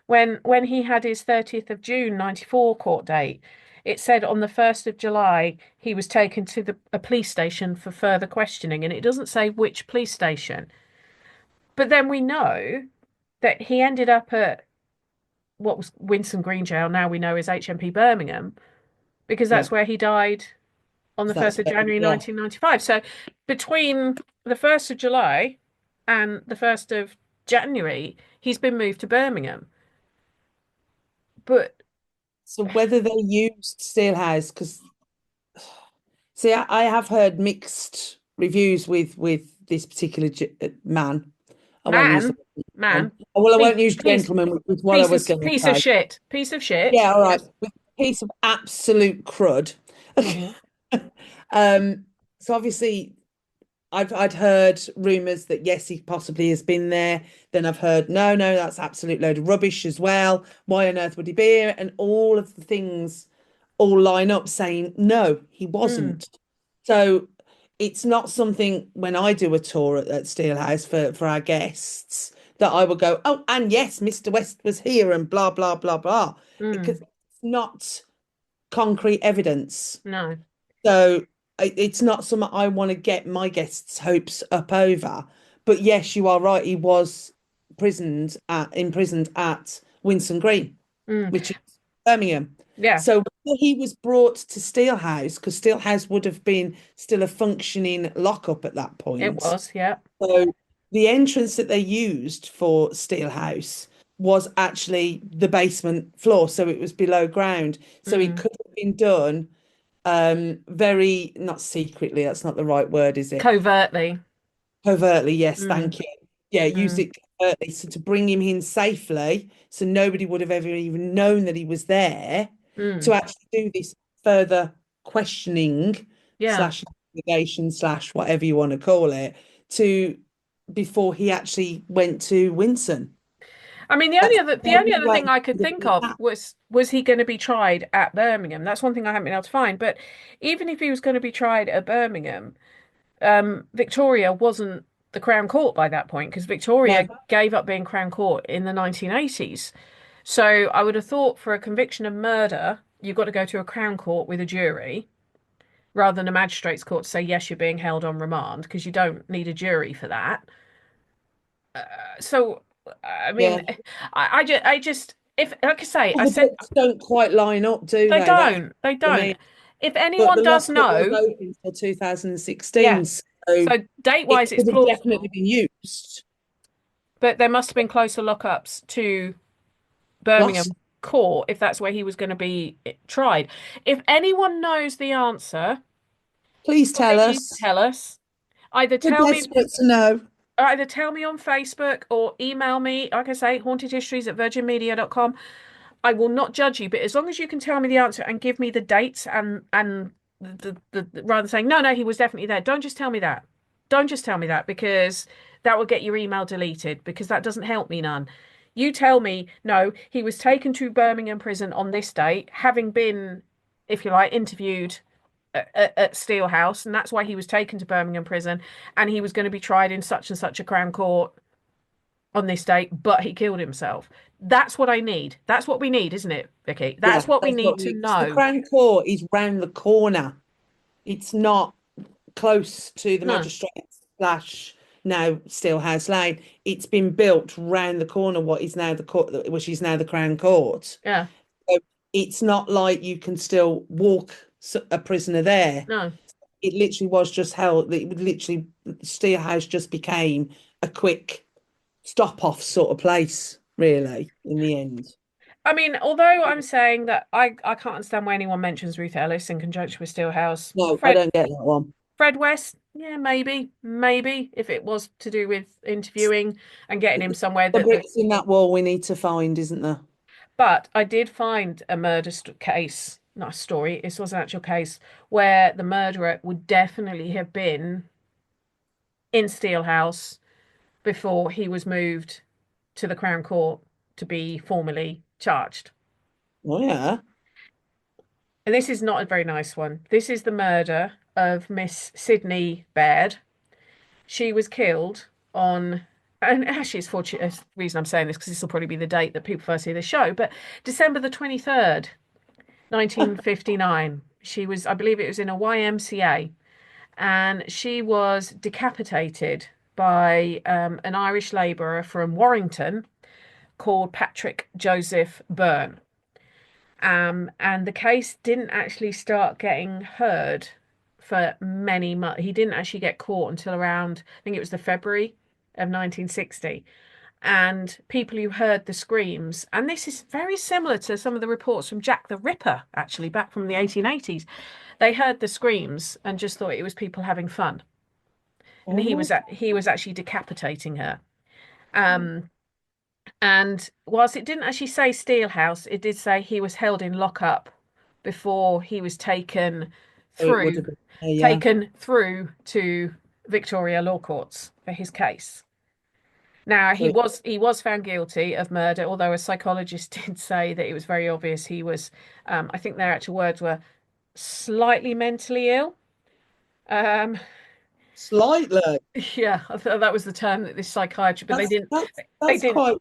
When he had his 30th of June 94 court date, it said on the 1st of July he was taken to a police station for further questioning, and it doesn't say which police station. But then we know that he ended up at what was Winson Green Jail, now we know is HMP Birmingham, because Yeah. that's where he died on the That's 1st of better. January Yeah. 1995. So between the 1st of July and the 1st of January, he's been moved to Birmingham. But So whether they used Steelhouse, because see, I have heard mixed reviews with this particular man. I won't use the man, man, well, I piece, won't use piece, gentleman, which is what I was going to piece of say. shit, piece of shit. Yeah, all right. Yes. With a piece of absolute crud. Hmm. Um, so obviously I'd heard rumours that yes, he possibly has been there. Then I've heard no, that's absolute load of rubbish as well. Why on earth would he be here? And all of the things all line up saying no, he Mm, wasn't. So it's not something when I do a tour at Steelhouse for our guests that I will go, oh, and yes, Mr. West was here and blah blah blah blah, because mm, it's not concrete evidence. no. So it's not something I want to get my guests' hopes up over. But yes, you are right. He was imprisoned at Winson Green, Mm, which is Birmingham. yeah, So when he was brought to Steelhouse, because Steelhouse would have been still a functioning lockup at that it point. was. Yeah. So the entrance that they used for Steelhouse was actually the basement floor, so it was below ground. So it Mm. could have been done very, not secretly, that's not the right word, is it? Covertly. Covertly, yes, Mm, thank you. Yeah, used mm, it covertly, so to bring him in safely, so nobody would have ever even known that he was there, to mm. actually do this further questioning Yeah. slash investigation slash whatever you want to call it, to before he actually went to Winson. I mean, That's the the only only other way thing it I could could have think been of that. was he going to be tried at Birmingham? That's one thing I haven't been able to find. But even if he was going to be tried at Birmingham, Victoria wasn't the Crown Court by that point because No, Victoria gave up being Crown Court in the 1980s. So I would have thought for a conviction of murder, you've got to go to a Crown Court with a jury rather than a magistrate's court to say, yes, you're being held on remand because you don't need a jury for that. So, I yeah. mean, I just, if, like I say, Well, I the said, books don't quite line up, do they they? That's don't, they what I don't. mean. If But anyone the does lockup was know, open until yeah. 2016, so So date it wise, it's could have definitely plausible, been used. but there must have been closer lockups to Gloss, Birmingham court if that's where he was going to be tried. If anyone knows the answer, please tell please us. tell us. Either We're tell me desperate to know. either tell me on Facebook or email me, like I say, hauntedhistories@virginmedia.com. I will not judge you, but as long as you can tell me the answer and give me the dates and rather than saying no, he was definitely there. Don't just tell me that. Don't just tell me that because that will get your email deleted because that doesn't help me none. You tell me no, he was taken to Birmingham prison on this date, having been, if you like, interviewed at Steelhouse, and that's why he was taken to Birmingham prison, and he was going to be tried in such and such a Crown Court on this date, but he killed himself. That's what I need. That's what we need, isn't it, Vicky? That's Yeah, what we that's what need to we. The know. Crown Court is round the corner. It's not close to the No. magistrates slash now Steelhouse Lane. It's been built round the corner. What is now the court, which is now the Crown Court. Yeah. So it's not like you can still walk a prisoner there. No. It literally was just held. It would literally Steelhouse just became a quick stop off sort of place, really, in the end. I mean, although I'm saying that I can't understand why anyone mentions Ruth Ellis in conjunction with Steelhouse. No, I don't get that one. Fred West, yeah, maybe if it was to do with interviewing and getting him somewhere The that. bricks in that wall we need to find, isn't there? But I did find a case, not a story. This was an actual case where the murderer would definitely have been in Steelhouse before he was moved to the Crown Court to be formally charged. Oh yeah. And this is not a very nice one. This is the murder of Miss Sydney Baird. She was killed on, and actually, it's fortunate. The reason I'm saying this because this will probably be the date that people first see the show, but December the 23rd, 1959. She was, I believe it was in a YMCA, and she was decapitated by an Irish labourer from Warrington called Patrick Joseph Byrne. And the case didn't actually start getting heard for many months. He didn't actually get caught until around, I think it was the February of 1960. And people who heard the screams, and this is very similar to some of the reports from Jack the Ripper, actually, back from the 1880s. They heard the screams and just thought it was people having fun. And Oh, he was actually decapitating her. Um, and whilst it didn't actually say Steelhouse, it did say he was held in lockup before he was so it would have been. Yeah. taken through to Victoria Law Courts for his case. Now So he was found guilty of murder, although a psychologist did say that it was very obvious he was I think their actual words were slightly mentally ill. Um slightly. yeah, I thought that was the term that this psychiatrist, but That's they that's didn't quite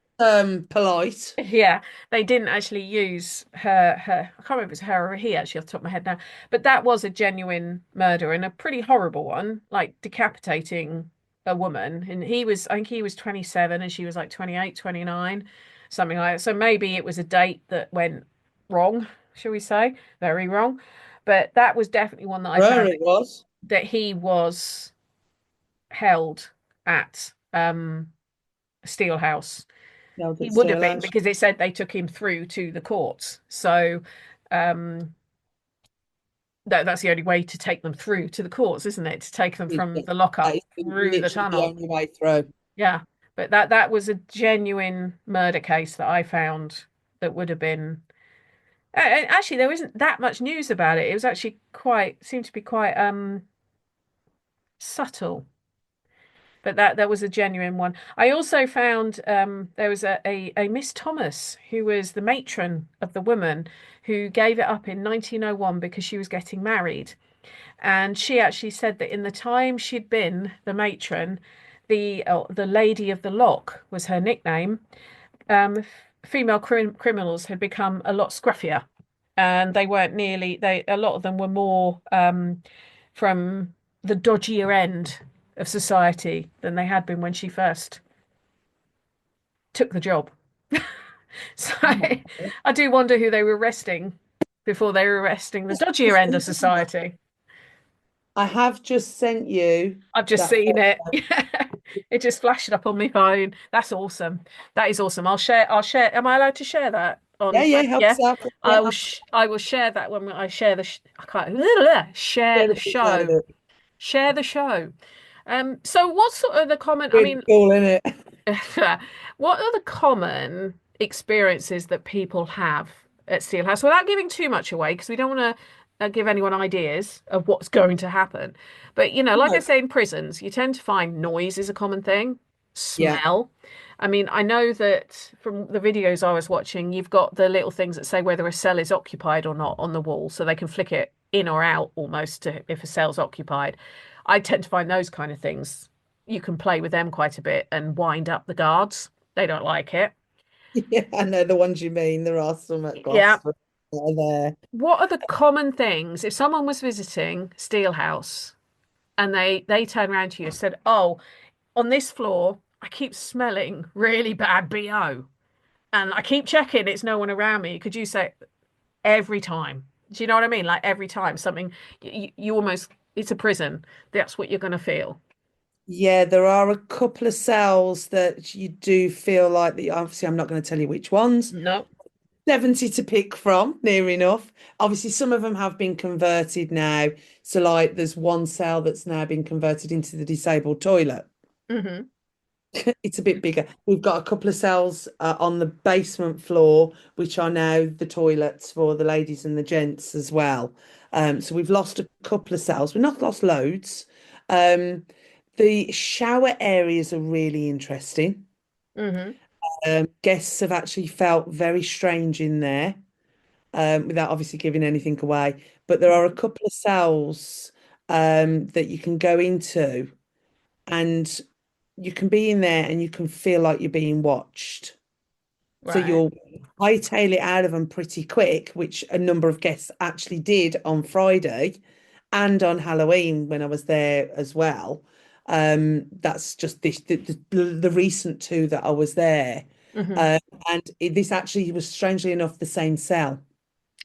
polite. yeah, they didn't actually use her. I can't remember if it's her or he actually off the top of my head now, but that was a genuine murder and a pretty horrible one, like decapitating a woman. And I think he was 27 and she was like 28, 29, something like that. So maybe it was a date that went wrong, shall we say, very wrong. But that was definitely one that I Sure found it was. that he was held at Steelhouse. No, He that's would have still been out. because it said they took him through to the courts. So um, that's the only way to take them through to the courts, isn't it? To take them from the That lockup is through the literally the tunnel. only way through. Yeah. But that was a genuine murder case that I found that would have been. Actually, there isn't that much news about it. It was actually quite seemed to be quite subtle. But that was a genuine one. I also found there was a Miss Thomas who was the matron of the woman who gave it up in 1901 because she was getting married. And she actually said that in the time she'd been the matron, the Lady of the Lock was her nickname. Female criminals had become a lot scruffier, and they weren't nearly they. A lot of them were more from the dodgier end of society than they had been when she first took the job. So I do wonder who they were arresting before they were arresting the dodgier end of society. I have just sent you I've just that seen it. photo. It just flashed up on my phone. That's awesome. That is awesome. I'll share. Am I allowed to share that Yeah, on? yeah, help Yeah. yourself. Yeah, I will share that when I share I can't share get the the piss out of show. it. Share the show. So what sort of the common, I Really mean, cool, isn't it? what are the common experiences that people have at Steelhouse without giving too much away? Because we don't want to give anyone ideas of what's going to happen. But, like I No. say, in prisons, you tend to find noise is a common thing, Yeah. smell. I mean, I know that from the videos I was watching, you've got the little things that say whether a cell is occupied or not on the wall, so they can flick it in or out almost if a cell's occupied. I tend to find those kind of things. You can play with them quite a bit and wind up the guards. They don't like it. Yeah, I know the ones you mean. There are some at Yeah. Gloucester that are there. What are the common things if someone was visiting Steelhouse and they turn around to you and said, "Oh, on this floor, I keep smelling really bad BO and I keep checking it's no one around me." Could you say every time? Do you know what I mean? Like every time something you almost it's a prison. That's what you're going to feel. Yeah, there are a couple of cells that you do feel like the obviously I'm not going to tell you which ones. No. 70 to pick from, near enough. Obviously, some of them have been converted now. So, like, there's one cell that's now been converted into the disabled toilet. Hmm. It's a bit bigger. We've got a couple of cells on the basement floor, which are now the toilets for the ladies and the gents as well. So we've lost a couple of cells. We've not lost loads. Um, the shower areas are really interesting. Hmm. Guests have actually felt very strange in there, without obviously giving anything away. But there are a couple of cells that you can go into, and you can be in there and you can feel like you're being watched. So Right. you'll hightail it out of them pretty quick, which a number of guests actually did on Friday and on Halloween when I was there as well. That's just the recent two that I was there. Hmm. Um, this actually was strangely enough the same cell.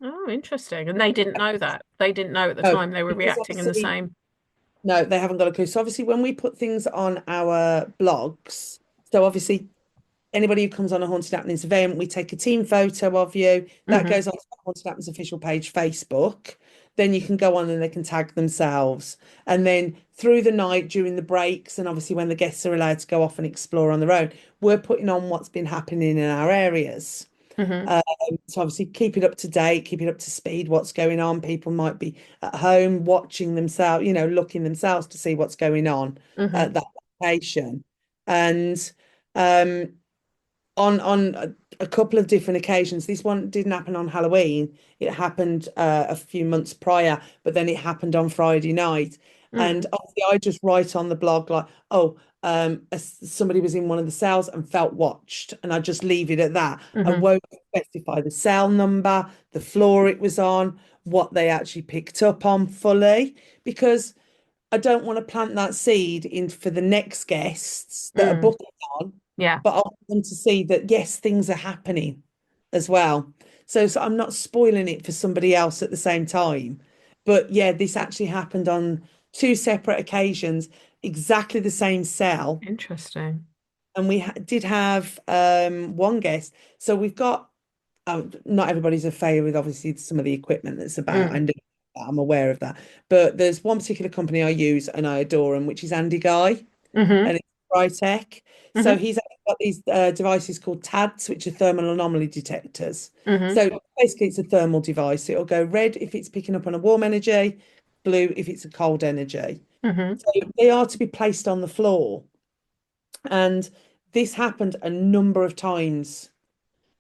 Oh, interesting. And they didn't know that. They didn't know at the Oh, time they were because reacting in the obviously, same. no, they haven't got a clue. So obviously, when we put things on our blogs, so obviously anybody who comes on a Haunted Happenings event, we take a team photo of you. That Hmm. goes on to the Haunted Happenings official page, Facebook. Then you can go on and they can tag themselves. And then through the night, during the breaks, and obviously when the guests are allowed to go off and explore on their own, we're putting on what's been happening in our areas. Hmm. Um, so obviously keep it up to date, keep it up to speed, what's going on. People might be at home watching themselves, looking themselves to see what's going on Hmm. at that location. And um, on a couple of different occasions. This one didn't happen on Halloween. It happened a few months prior, but then it happened on Friday night. And Mm. obviously, I just write on the blog like, oh, somebody was in one of the cells and felt watched, and I just leave it at that. I Hmm. won't specify the cell number, the floor it was on, what they actually picked up on fully, because I don't want to plant that seed in for the next guests that are Mm. booking on, Yeah. but I want them to see that yes, things are happening as well. So I'm not spoiling it for somebody else at the same time. But yeah, this actually happened on two separate occasions, exactly the same cell. Interesting. And we ha did have one guest. So we've got not everybody's a failure with obviously some of the equipment that's about. Mm. I'm aware of that. But there's one particular company I use and I adore them, which is Andy Guy, Hmm. and it's Tech. So Hmm. he's actually got these devices called TADs, which are thermal anomaly detectors. Hmm. So basically, it's a thermal device. It'll go red if it's picking up on a warm energy, blue if it's a cold energy. Hmm. So they are to be placed on the floor. And this happened a number of times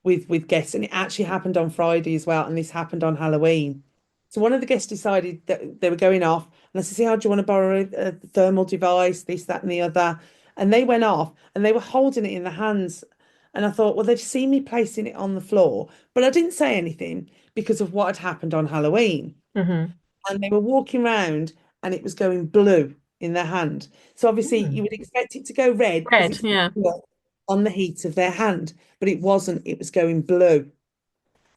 with guests, and it actually happened on Friday as well, and this happened on Halloween. So one of the guests decided that they were going off, and I said, "How do you want to borrow a thermal device, this, that, and the other?" And they went off, and they were holding it in their hands, and I thought, well, they've seen me placing it on the floor, but I didn't say anything because of what had happened on Halloween. Hmm. And they were walking around, and it was going blue in their hand. So obviously, you Mm. would expect it to go red because Red. it's Yeah. on the heat of their hand, but it wasn't. It was going blue.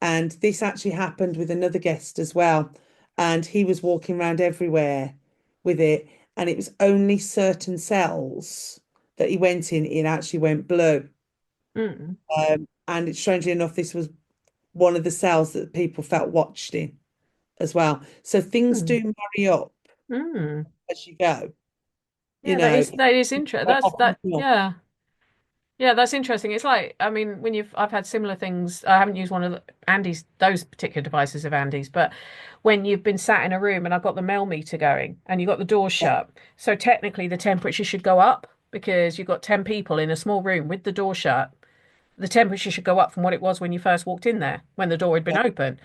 And this actually happened with another guest as well. And he was walking around everywhere with it. And it was only certain cells that he went in, it actually went blue. Mm. And it's strangely enough, this was one of the cells that people felt watched in as well. So things Mm. do marry up Mm. as you go, you Yeah, that know. is that is interesting. That's Often that. not. Yeah. Yeah, that's interesting. It's like, I mean, I've had similar things. I haven't used one of Andy's, those particular devices of Andy's, but when you've been sat in a room and I've got the mel meter going and you've got the door Yeah, shut, so technically the temperature should go up because you've got 10 people in a small room with the door shut. The temperature should go up from what it was when you first walked in there, when the door had been yeah, open,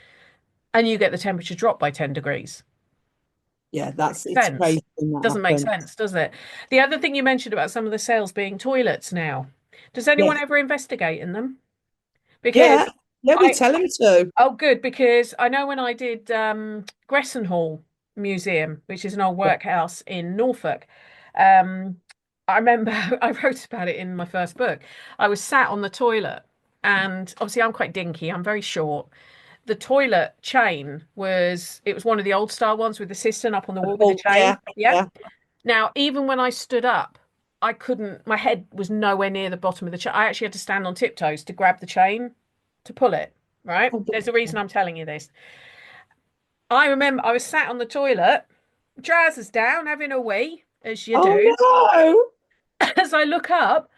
and you get the temperature drop by 10 degrees. yeah. That's it's Sense. crazy when that Doesn't make happens. sense, does it? The other thing you mentioned about some of the cells being toilets now. Does anyone Yes. ever investigate in them? Because Yeah. Yeah, we I tell him to. oh good because I know when I did Gresson Hall Museum, which is an old Yeah. workhouse in Norfolk, um, I remember I wrote about it in my first book. I was sat on the toilet, and obviously I'm quite dinky. I'm very short. The toilet chain was it was one of the old style ones with the cistern up on the wall with the Oh, chain. yeah, Yep. yeah. Now even when I stood up, I couldn't. My head was nowhere near the bottom of the chain. I actually had to stand on tiptoes to grab the chain to pull it. right? Oh, There's a bless reason you. I'm telling you this. I remember I was sat on the toilet, trousers down, having a wee, as you Oh do. no. As I look up,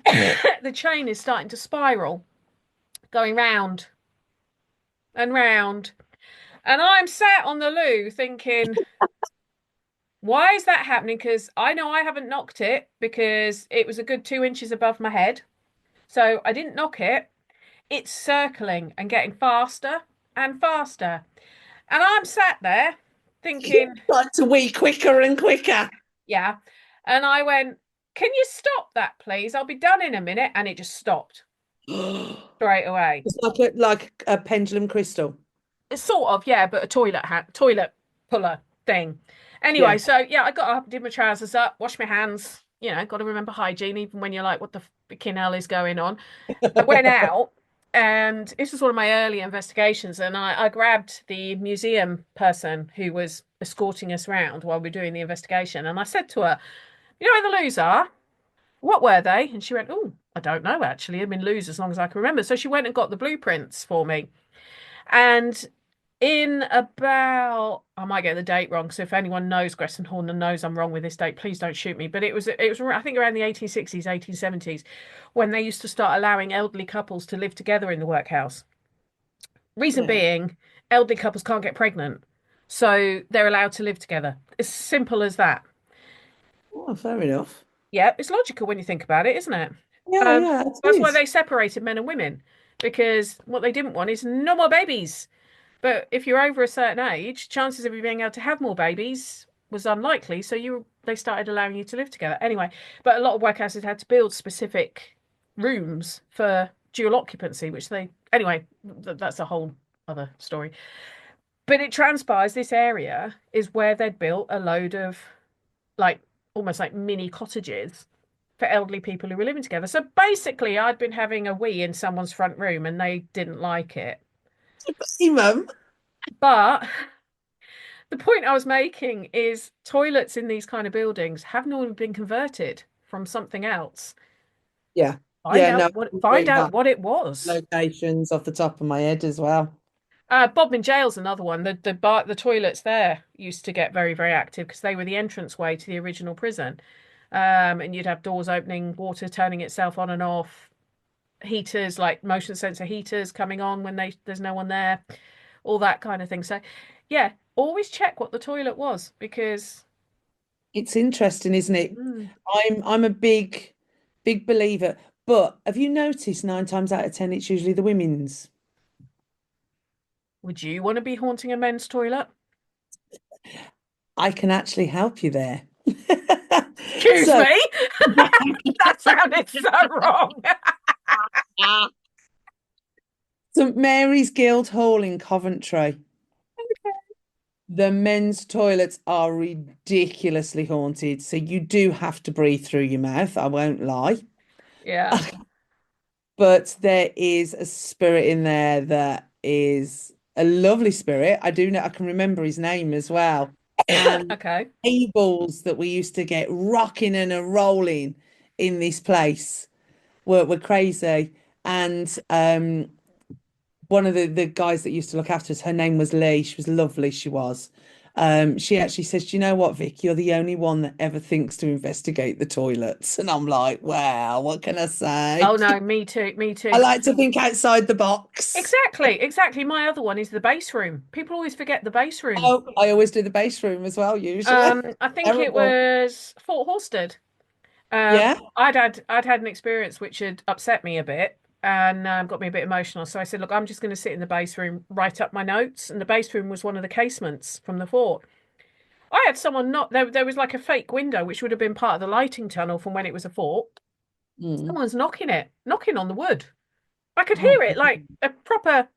the chain is starting to spiral, going round and round. And I'm sat on the loo thinking, why is that happening? Because I know I haven't knocked it because it was a good 2 inches above my head. So I didn't knock it. It's circling and getting faster and faster. And I'm sat there thinking, Got to wee quicker and quicker. yeah. And I went, can you stop that, please? I'll be done in a minute. And it just stopped straight away. It's like a pendulum crystal. It's sort of, yeah, but a toilet puller thing. Anyway, Yeah. so yeah, I got up, did my trousers up, washed my hands. Got to remember hygiene, even when you're like, what the fucking hell is going on? I went out, and this was one of my early investigations, and I grabbed the museum person who was escorting us round while we were doing the investigation, and I said to her, "You know where the loos are? What were they?" And she went, "Oh, I don't know actually. I've been loos as long as I can remember." So she went and got the blueprints for me, and in about, I might get the date wrong, so if anyone knows Gressenhorn and knows I'm wrong with this date, please don't shoot me. But it was I think around the 1860s, 1870s, when they used to start allowing elderly couples to live together in the workhouse. Reason Yeah. being, elderly couples can't get pregnant, so they're allowed to live together. As simple as that. Oh, fair enough. Yeah, it's logical when you think about it, isn't it? Yeah, Um, yeah, it that's why is. they separated men and women, because what they didn't want is no more babies. But if you're over a certain age, chances of you being able to have more babies was unlikely. So they started allowing you to live together. Anyway, but a lot of workhouses had to build specific rooms for dual occupancy, which they anyway, that's a whole other story. But it transpires this area is where they'd built a load of like almost like mini cottages for elderly people who were living together. So basically, I'd been having a wee in someone's front room and they didn't like it. Hey, mum. But the point I was making is toilets in these kind of buildings have normally been converted from something else. Yeah. Find Yeah, no, out I what find agree out that what it was. locations off the top of my head as well. Bodmin Jail's another one. The toilets there used to get very, very active because they were the entranceway to the original prison. And you'd have doors opening, water turning itself on and off, heaters like motion sensor heaters coming on when there's no one there, all that kind of thing. So, yeah, always check what the toilet was because It's interesting, isn't it? mm, I'm a big believer. But have you noticed 9 times out of 10 it's usually the women's? would you want to be haunting a men's toilet? I can actually help you there. Excuse So me? That sounded so wrong. St Mary's Guild Hall in Coventry. The men's toilets are ridiculously haunted, so you do have to breathe through your mouth, I won't lie. Yeah. But there is a spirit in there that is a lovely spirit. I do know, I can remember his name as well. And Okay. tables that we used to get rocking and a rolling in this place were crazy. And one of the guys that used to look after us, her name was Lee. She was lovely, she was. She actually says, "Do you know what, Vic? You're the only one that ever thinks to investigate the toilets." And I'm like, wow, what can I say? Oh no, me too, me I too. like to think outside the box. Exactly, exactly. My other one is the base room. People always forget the base room. Oh, I always do the base room as well, usually. I think it Terrible. was Fort Horsted. Yeah. I'd had an experience which had upset me a bit and got me a bit emotional. So I said, look, I'm just going to sit in the base room, write up my notes. And the base room was one of the casements from the fort. I had someone not there. There was like a fake window, which would have been part of the lighting tunnel from when it was a fort. Mm. Someone's knocking on the wood. I could Oh, hear it like a proper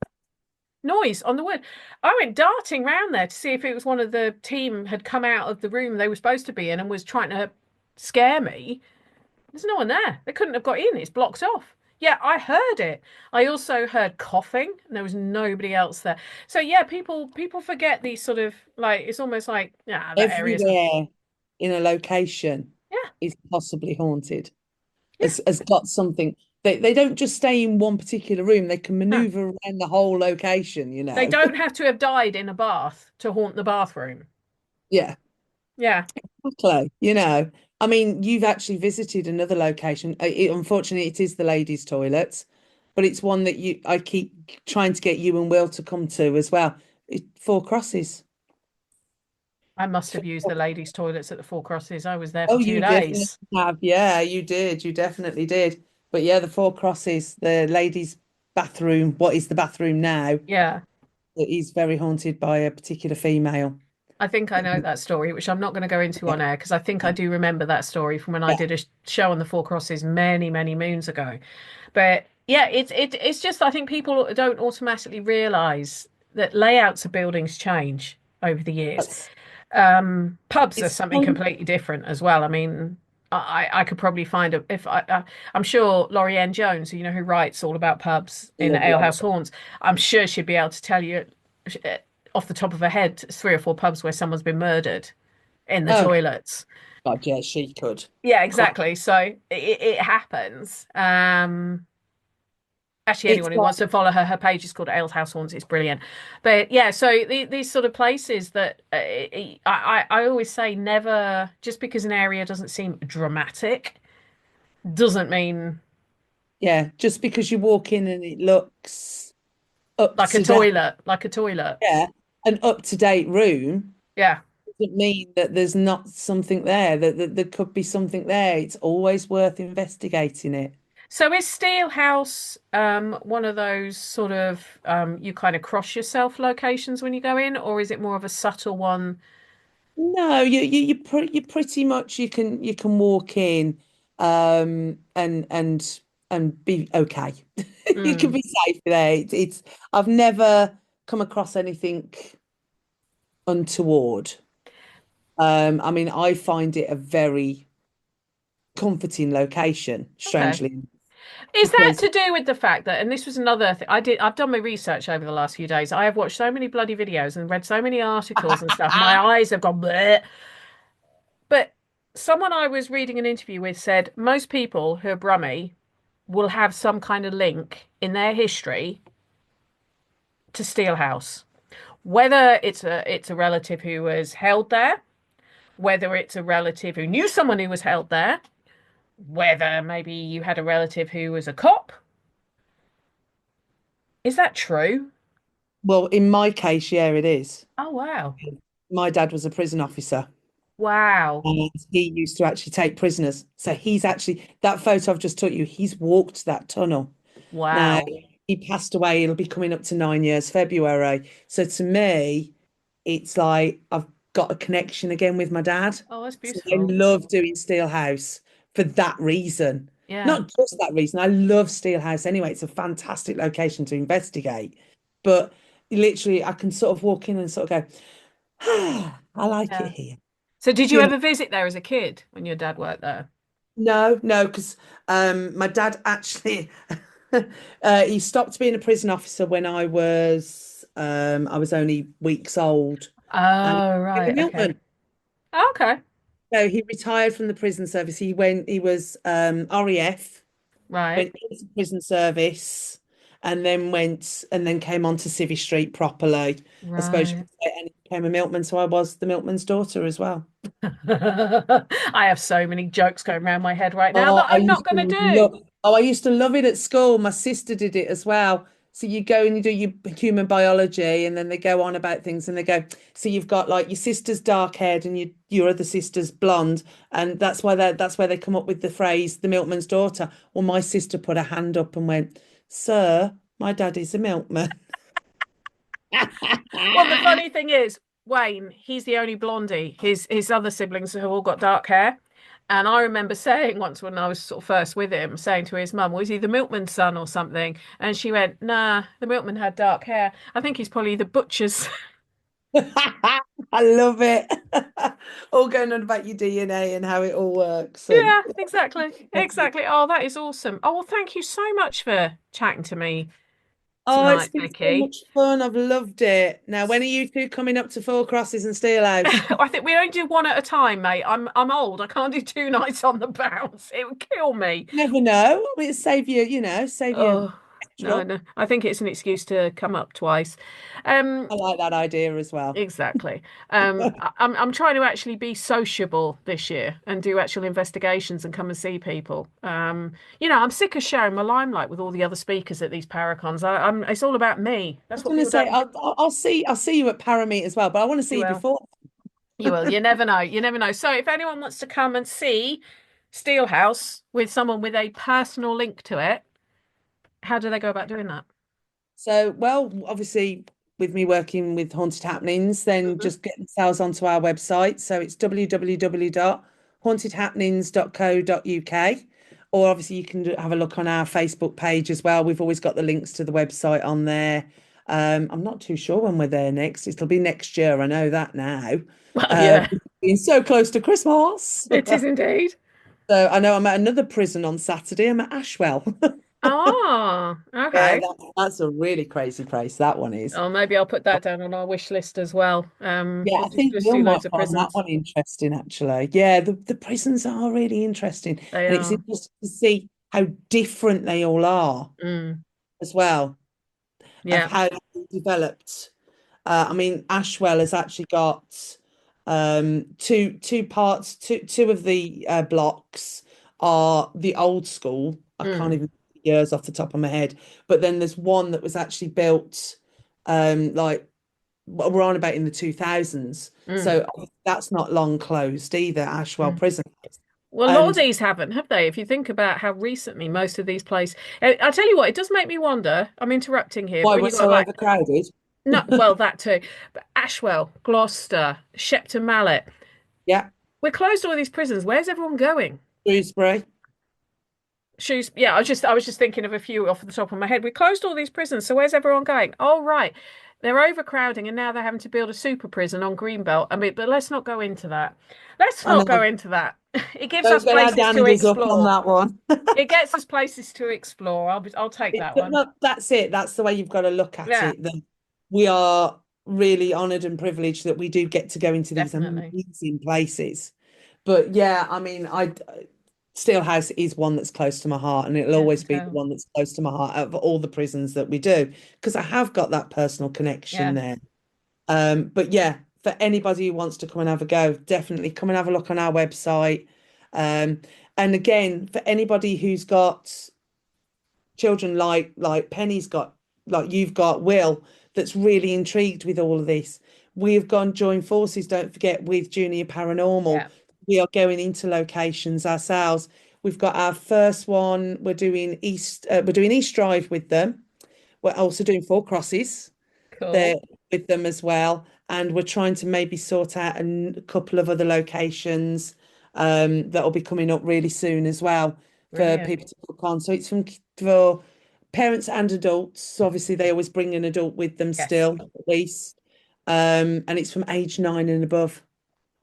noise on the wood. I went darting round there to see if it was one of the team had come out of the room they were supposed to be in and was trying to scare me. There's no one there. They couldn't have got in. It's blocked off. Yeah, I heard it. I also heard coughing, and there was nobody else there. So yeah, people forget these sort of like it's almost like yeah, that area's everywhere in a location yeah, is possibly haunted. yeah. Has got something. They don't just stay in one particular room. They can No, maneuver around the whole location, you they know. don't have to have died in a bath to haunt the bathroom. Yeah, Yeah, exactly. You know, I mean, you've actually visited another location. Unfortunately, it is the ladies' toilets, but it's one that I keep trying to get you and Will to come to as well. Four Crosses. I must have used the ladies' toilets at the Four Crosses. I was there for Oh, two you definitely days. have. Yeah, you did. You definitely did. But yeah, the Four Crosses, the ladies' bathroom, what is the bathroom now, Yeah. it is very haunted by a particular female. I think I know that story, which I'm not going to go into Yeah, on air because I think I do remember that story from when I yeah, did a show on the Four Crosses many, many moons ago. But yeah, it's just I think people don't automatically realise that layouts of buildings change over the years. that's Pubs are it's something fun. completely different as well. I mean, I could probably find a if I'm sure Laurie N. Jones, who who writes all about pubs in Love Laurie. Alehouse Haunts, I'm sure she'd be able to tell you off the top of her head three or four pubs where someone's been murdered in the Oh toilets. God, yeah, she could. Yeah, Quite. exactly. So it happens. Actually, It's anyone who wants like, to follow her, her page is called Alehouse Haunts. It's brilliant. But yeah, so these sort of places that I always say never, just because an area doesn't seem dramatic, doesn't mean yeah, just because you walk in and it looks up to date, like a toilet. yeah, an up to date room Yeah. doesn't mean that there's not something there, that there could be something there. It's always worth investigating it. So is Steelhouse one of those sort of you kind of cross yourself locations when you go in, or is it more of a subtle one? No, you pretty much you can walk in and be okay. You can Mm, be safe there. It's I've never come across anything untoward. I mean, I find it a very comforting location, okay. strangely, Is that because to do with the fact that, and this was another thing I've done my research over the last few days. I have watched so many bloody videos and read so many articles and stuff. My eyes have gone bleh. But someone I was reading an interview with said most people who are Brummie will have some kind of link in their history to Steelhouse. Whether it's a relative who was held there, whether it's a relative who knew someone who was held there, whether maybe you had a relative who was a cop. Is that true? well, in my case, yeah, it is. Oh wow. My dad was a prison officer. Wow. And he used to actually take prisoners. So he's actually, that photo I've just took you, he's walked that tunnel. Now, Wow. he passed away, it'll be coming up to 9 years, February. So to me, it's like I've got a connection again with my dad. Oh, that's So I beautiful. love doing Steelhouse for that reason. Yeah. Not just that reason. I love Steelhouse anyway. It's a fantastic location to investigate. But literally, I can sort of walk in and sort of go, ah, I like it Yeah. here. So did you You know, ever visit there as a kid when your dad worked there? no, no, because my dad actually he stopped being a prison officer when I was only weeks old, and he Oh, became a right. Okay. milkman. Okay. So he retired from the prison service. He was RAF, Right. went into prison service, and then came on to Civvy Street properly, I suppose you Right. could say, and he became a milkman. So I was the milkman's daughter as well. I have so many jokes going around my head right now Oh, that I'm not going to do. I used to love it at school. My sister did it as well. So you go and you do your human biology, and then they go on about things, and they go, so you've got like your sister's dark haired and your other sister's blonde, and that's where they come up with the phrase the milkman's daughter. Well, my sister put her hand up and went, "Sir, my dad is a milkman." Well, the funny thing is, Wayne, he's the only blondie. His other siblings have all got dark hair. And I remember saying once when I was sort of first with him, saying to his mum, was he the milkman's son or something? And she went, nah, the milkman had dark hair. I think he's probably the butcher's. I love it. All going on about your DNA and how it all works. And Yeah, exactly. Exactly. Oh, that is awesome. Oh, well, thank you so much for chatting to me Oh, it's tonight, been so Vicky. much fun. I've loved it. Now, when are you two coming up to Four Crosses and Steelhouse? I think we only do one at a time, mate. I'm old. I can't do 2 nights on the bounce. It would kill me. Never know. I mean, save you, save you Oh, no, petrol. no. I think it's an excuse to come up twice. Um, I like that idea as well. exactly. I'm trying to actually be sociable this year and do actual investigations and come and see people. I'm sick of sharing my limelight with all the other speakers at these paracons. It's all about me. I That's was what going to people say, don't. I'll see you at Parameet as well, but I want to see You you will. before. You will. You never know. You never know. So if anyone wants to come and see Steelhouse with someone with a personal link to it, how do they go about doing that? So, well, obviously, with me working with Haunted Happenings, then Hmm. just get themselves onto our website. So it's www.hauntedhappenings.co.uk. Or obviously, you can have a look on our Facebook page as well. We've always got the links to the website on there. I'm not too sure when we're there next. It'll be next year. I know that now. Well, yeah, Being so close to Christmas. it is indeed. So I know I'm at another prison on Saturday. I'm at Ashwell. Oh, Yeah, okay. that's a really crazy place. That one is. Oh, maybe I'll put that down on our wish list as well. Yeah, I think Just Will do might loads of find that prisons. one interesting, actually. Yeah, the prisons are really interesting. They And it's are. interesting to see how different they all are Mm, as well, of yeah. how they developed. I mean, Ashwell has actually got two parts. Two of the blocks are the old school. I can't Mm, even years off the top of my head. But then there's one that was actually built like we're on about in the 2000s. mm, So that's not long closed either, Ashwell mm. Prison. Well, a lot of And these haven't, have they? If you think about how recently most of these places, I tell you what, it does make me wonder. I'm interrupting here, but why when we're you got so like, overcrowded. no, well, that too, but Ashwell, Gloucester, Shepton Mallet, Yeah, we're closed to all these prisons. Where's everyone going? Shrewsbury. Shoes. Yeah, I was just thinking of a few off the top of my head. We closed all these prisons, so where's everyone going? Oh, right. They're overcrowding and now they're having to build a super prison on Greenbelt. I mean, but let's not go into that. Let's I not go know. into that. It gives us Don't get our places to danders up on explore. that one. It gets us places to explore. I'll take that one. No, that's it. That's the way you've got to look at Yeah, it. That we are really honoured and privileged that we do get to go into these definitely. amazing places. But yeah, I mean, I Steelhouse is one that's close to my heart, and it'll Yeah, I can always be the tell. one that's close to my heart out of all the prisons that we do, because I have got that personal connection Yeah, there. But yeah, for anybody who wants to come and have a go, definitely come and have a look on our website. Um, and again, for anybody who's got children like Penny's got, like you've got Will, that's really intrigued with all of this. We have gone joined forces, don't forget, with Junior Paranormal. yeah, We are going into locations ourselves. We've got our first one. We're doing East Drive with them. We're also doing Four Crosses there cool. with them as well. And we're trying to maybe sort out a couple of other locations that will be coming up really soon as well for Brilliant. people to book on. So it's for parents and adults. So obviously they always bring an adult with them Yes. still, at least. And it's from age 9 and above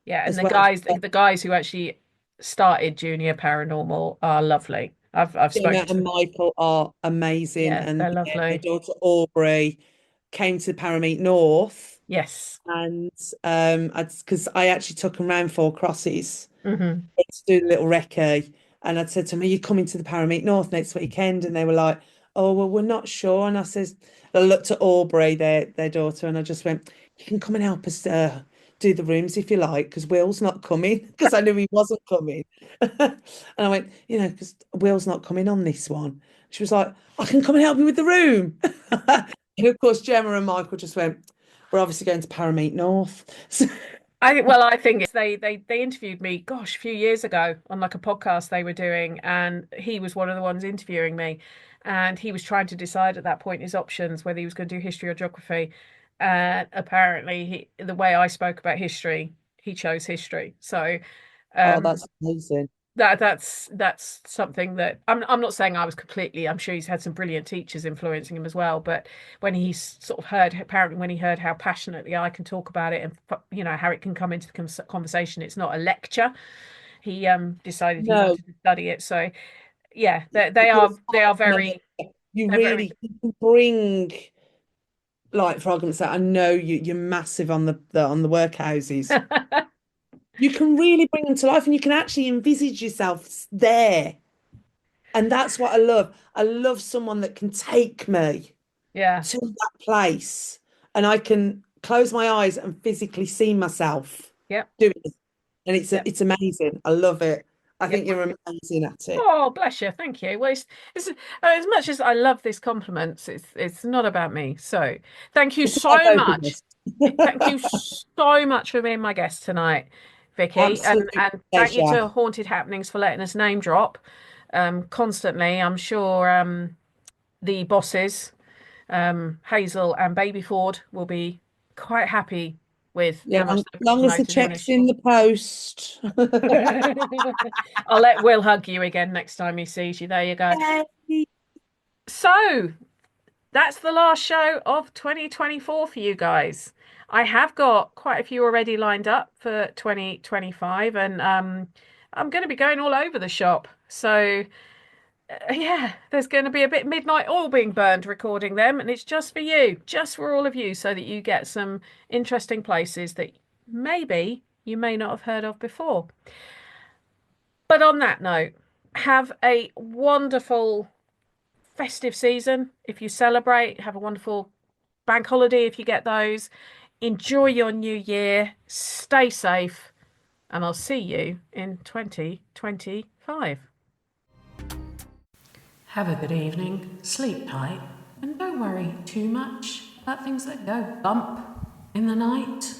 Yeah, and as the well. guys who actually started Junior Paranormal are lovely. I've spoken Gemma to and them. Michael are amazing, Yeah, and they're their lovely. daughter Aubrey came to Parameet North, Yes. and because I actually took them round Four Crosses Hmm. to do the little recce. And I'd said to them, are you coming to the Parameet North next weekend? And they were like, oh, well, we're not sure. And I looked at Aubrey, their daughter, and I just went, you can come and help us do the rooms if you like, because Will's not coming, because I knew he wasn't coming. And I went, because Will's not coming on this one. She was like, I can come and help you with the room. And of course, Gemma and Michael just went, we're obviously going to Parameet North. So, I think it's they interviewed me, gosh, a few years ago on like a podcast they were doing, and he was one of the ones interviewing me, and he was trying to decide at that point his options whether he was going to do history or geography, and apparently the way I spoke about history, he chose history. So, oh, um, that's amazing. that's something that I'm not saying I was completely. I'm sure he's had some brilliant teachers influencing him as well. But when he sort of heard, apparently when he heard how passionately I can talk about it and how it can come into the conversation, it's not a lecture. He decided he No, wanted to study it. So yeah, they are passionate. very. You They're very really you can bring, like, for argument's sake, I know you're massive on the workhouses. You can really bring them to life, and you can actually envisage yourself there. And that's what I love. I love someone that can take me yeah, to that place, and I can close my eyes and physically see myself yep, doing it. And yep, it's amazing. I love it. I yep. think you're amazing at it. Oh, bless you. Thank you. Well, it's as much as I love these compliments, it's not about me. So, thank you It's about so both of much. us. Thank you so much for being my guest tonight, Vicky, Absolute and thank you pleasure. to Haunted Happenings for letting us name drop constantly. I'm sure the bosses, Hazel and Baby Ford, will be quite happy with Yeah, how much they've got long as the promoted in check's this. in the post. I'll let Will hug you again next time he sees you. There you go. Yay. So that's the last show of 2024 for you guys. I have got quite a few already lined up for 2025, and I'm going to be going all over the shop. So, yeah, there's going to be a bit midnight oil being burned recording them, and it's just for you, just for all of you, so that you get some interesting places that maybe you may not have heard of before. But on that note, have a wonderful festive season if you celebrate. Have a wonderful bank holiday if you get those. Enjoy your new year. Stay safe. And I'll see you in 2025. Have a good evening. Sleep tight. And don't worry too much about things that go bump in the night.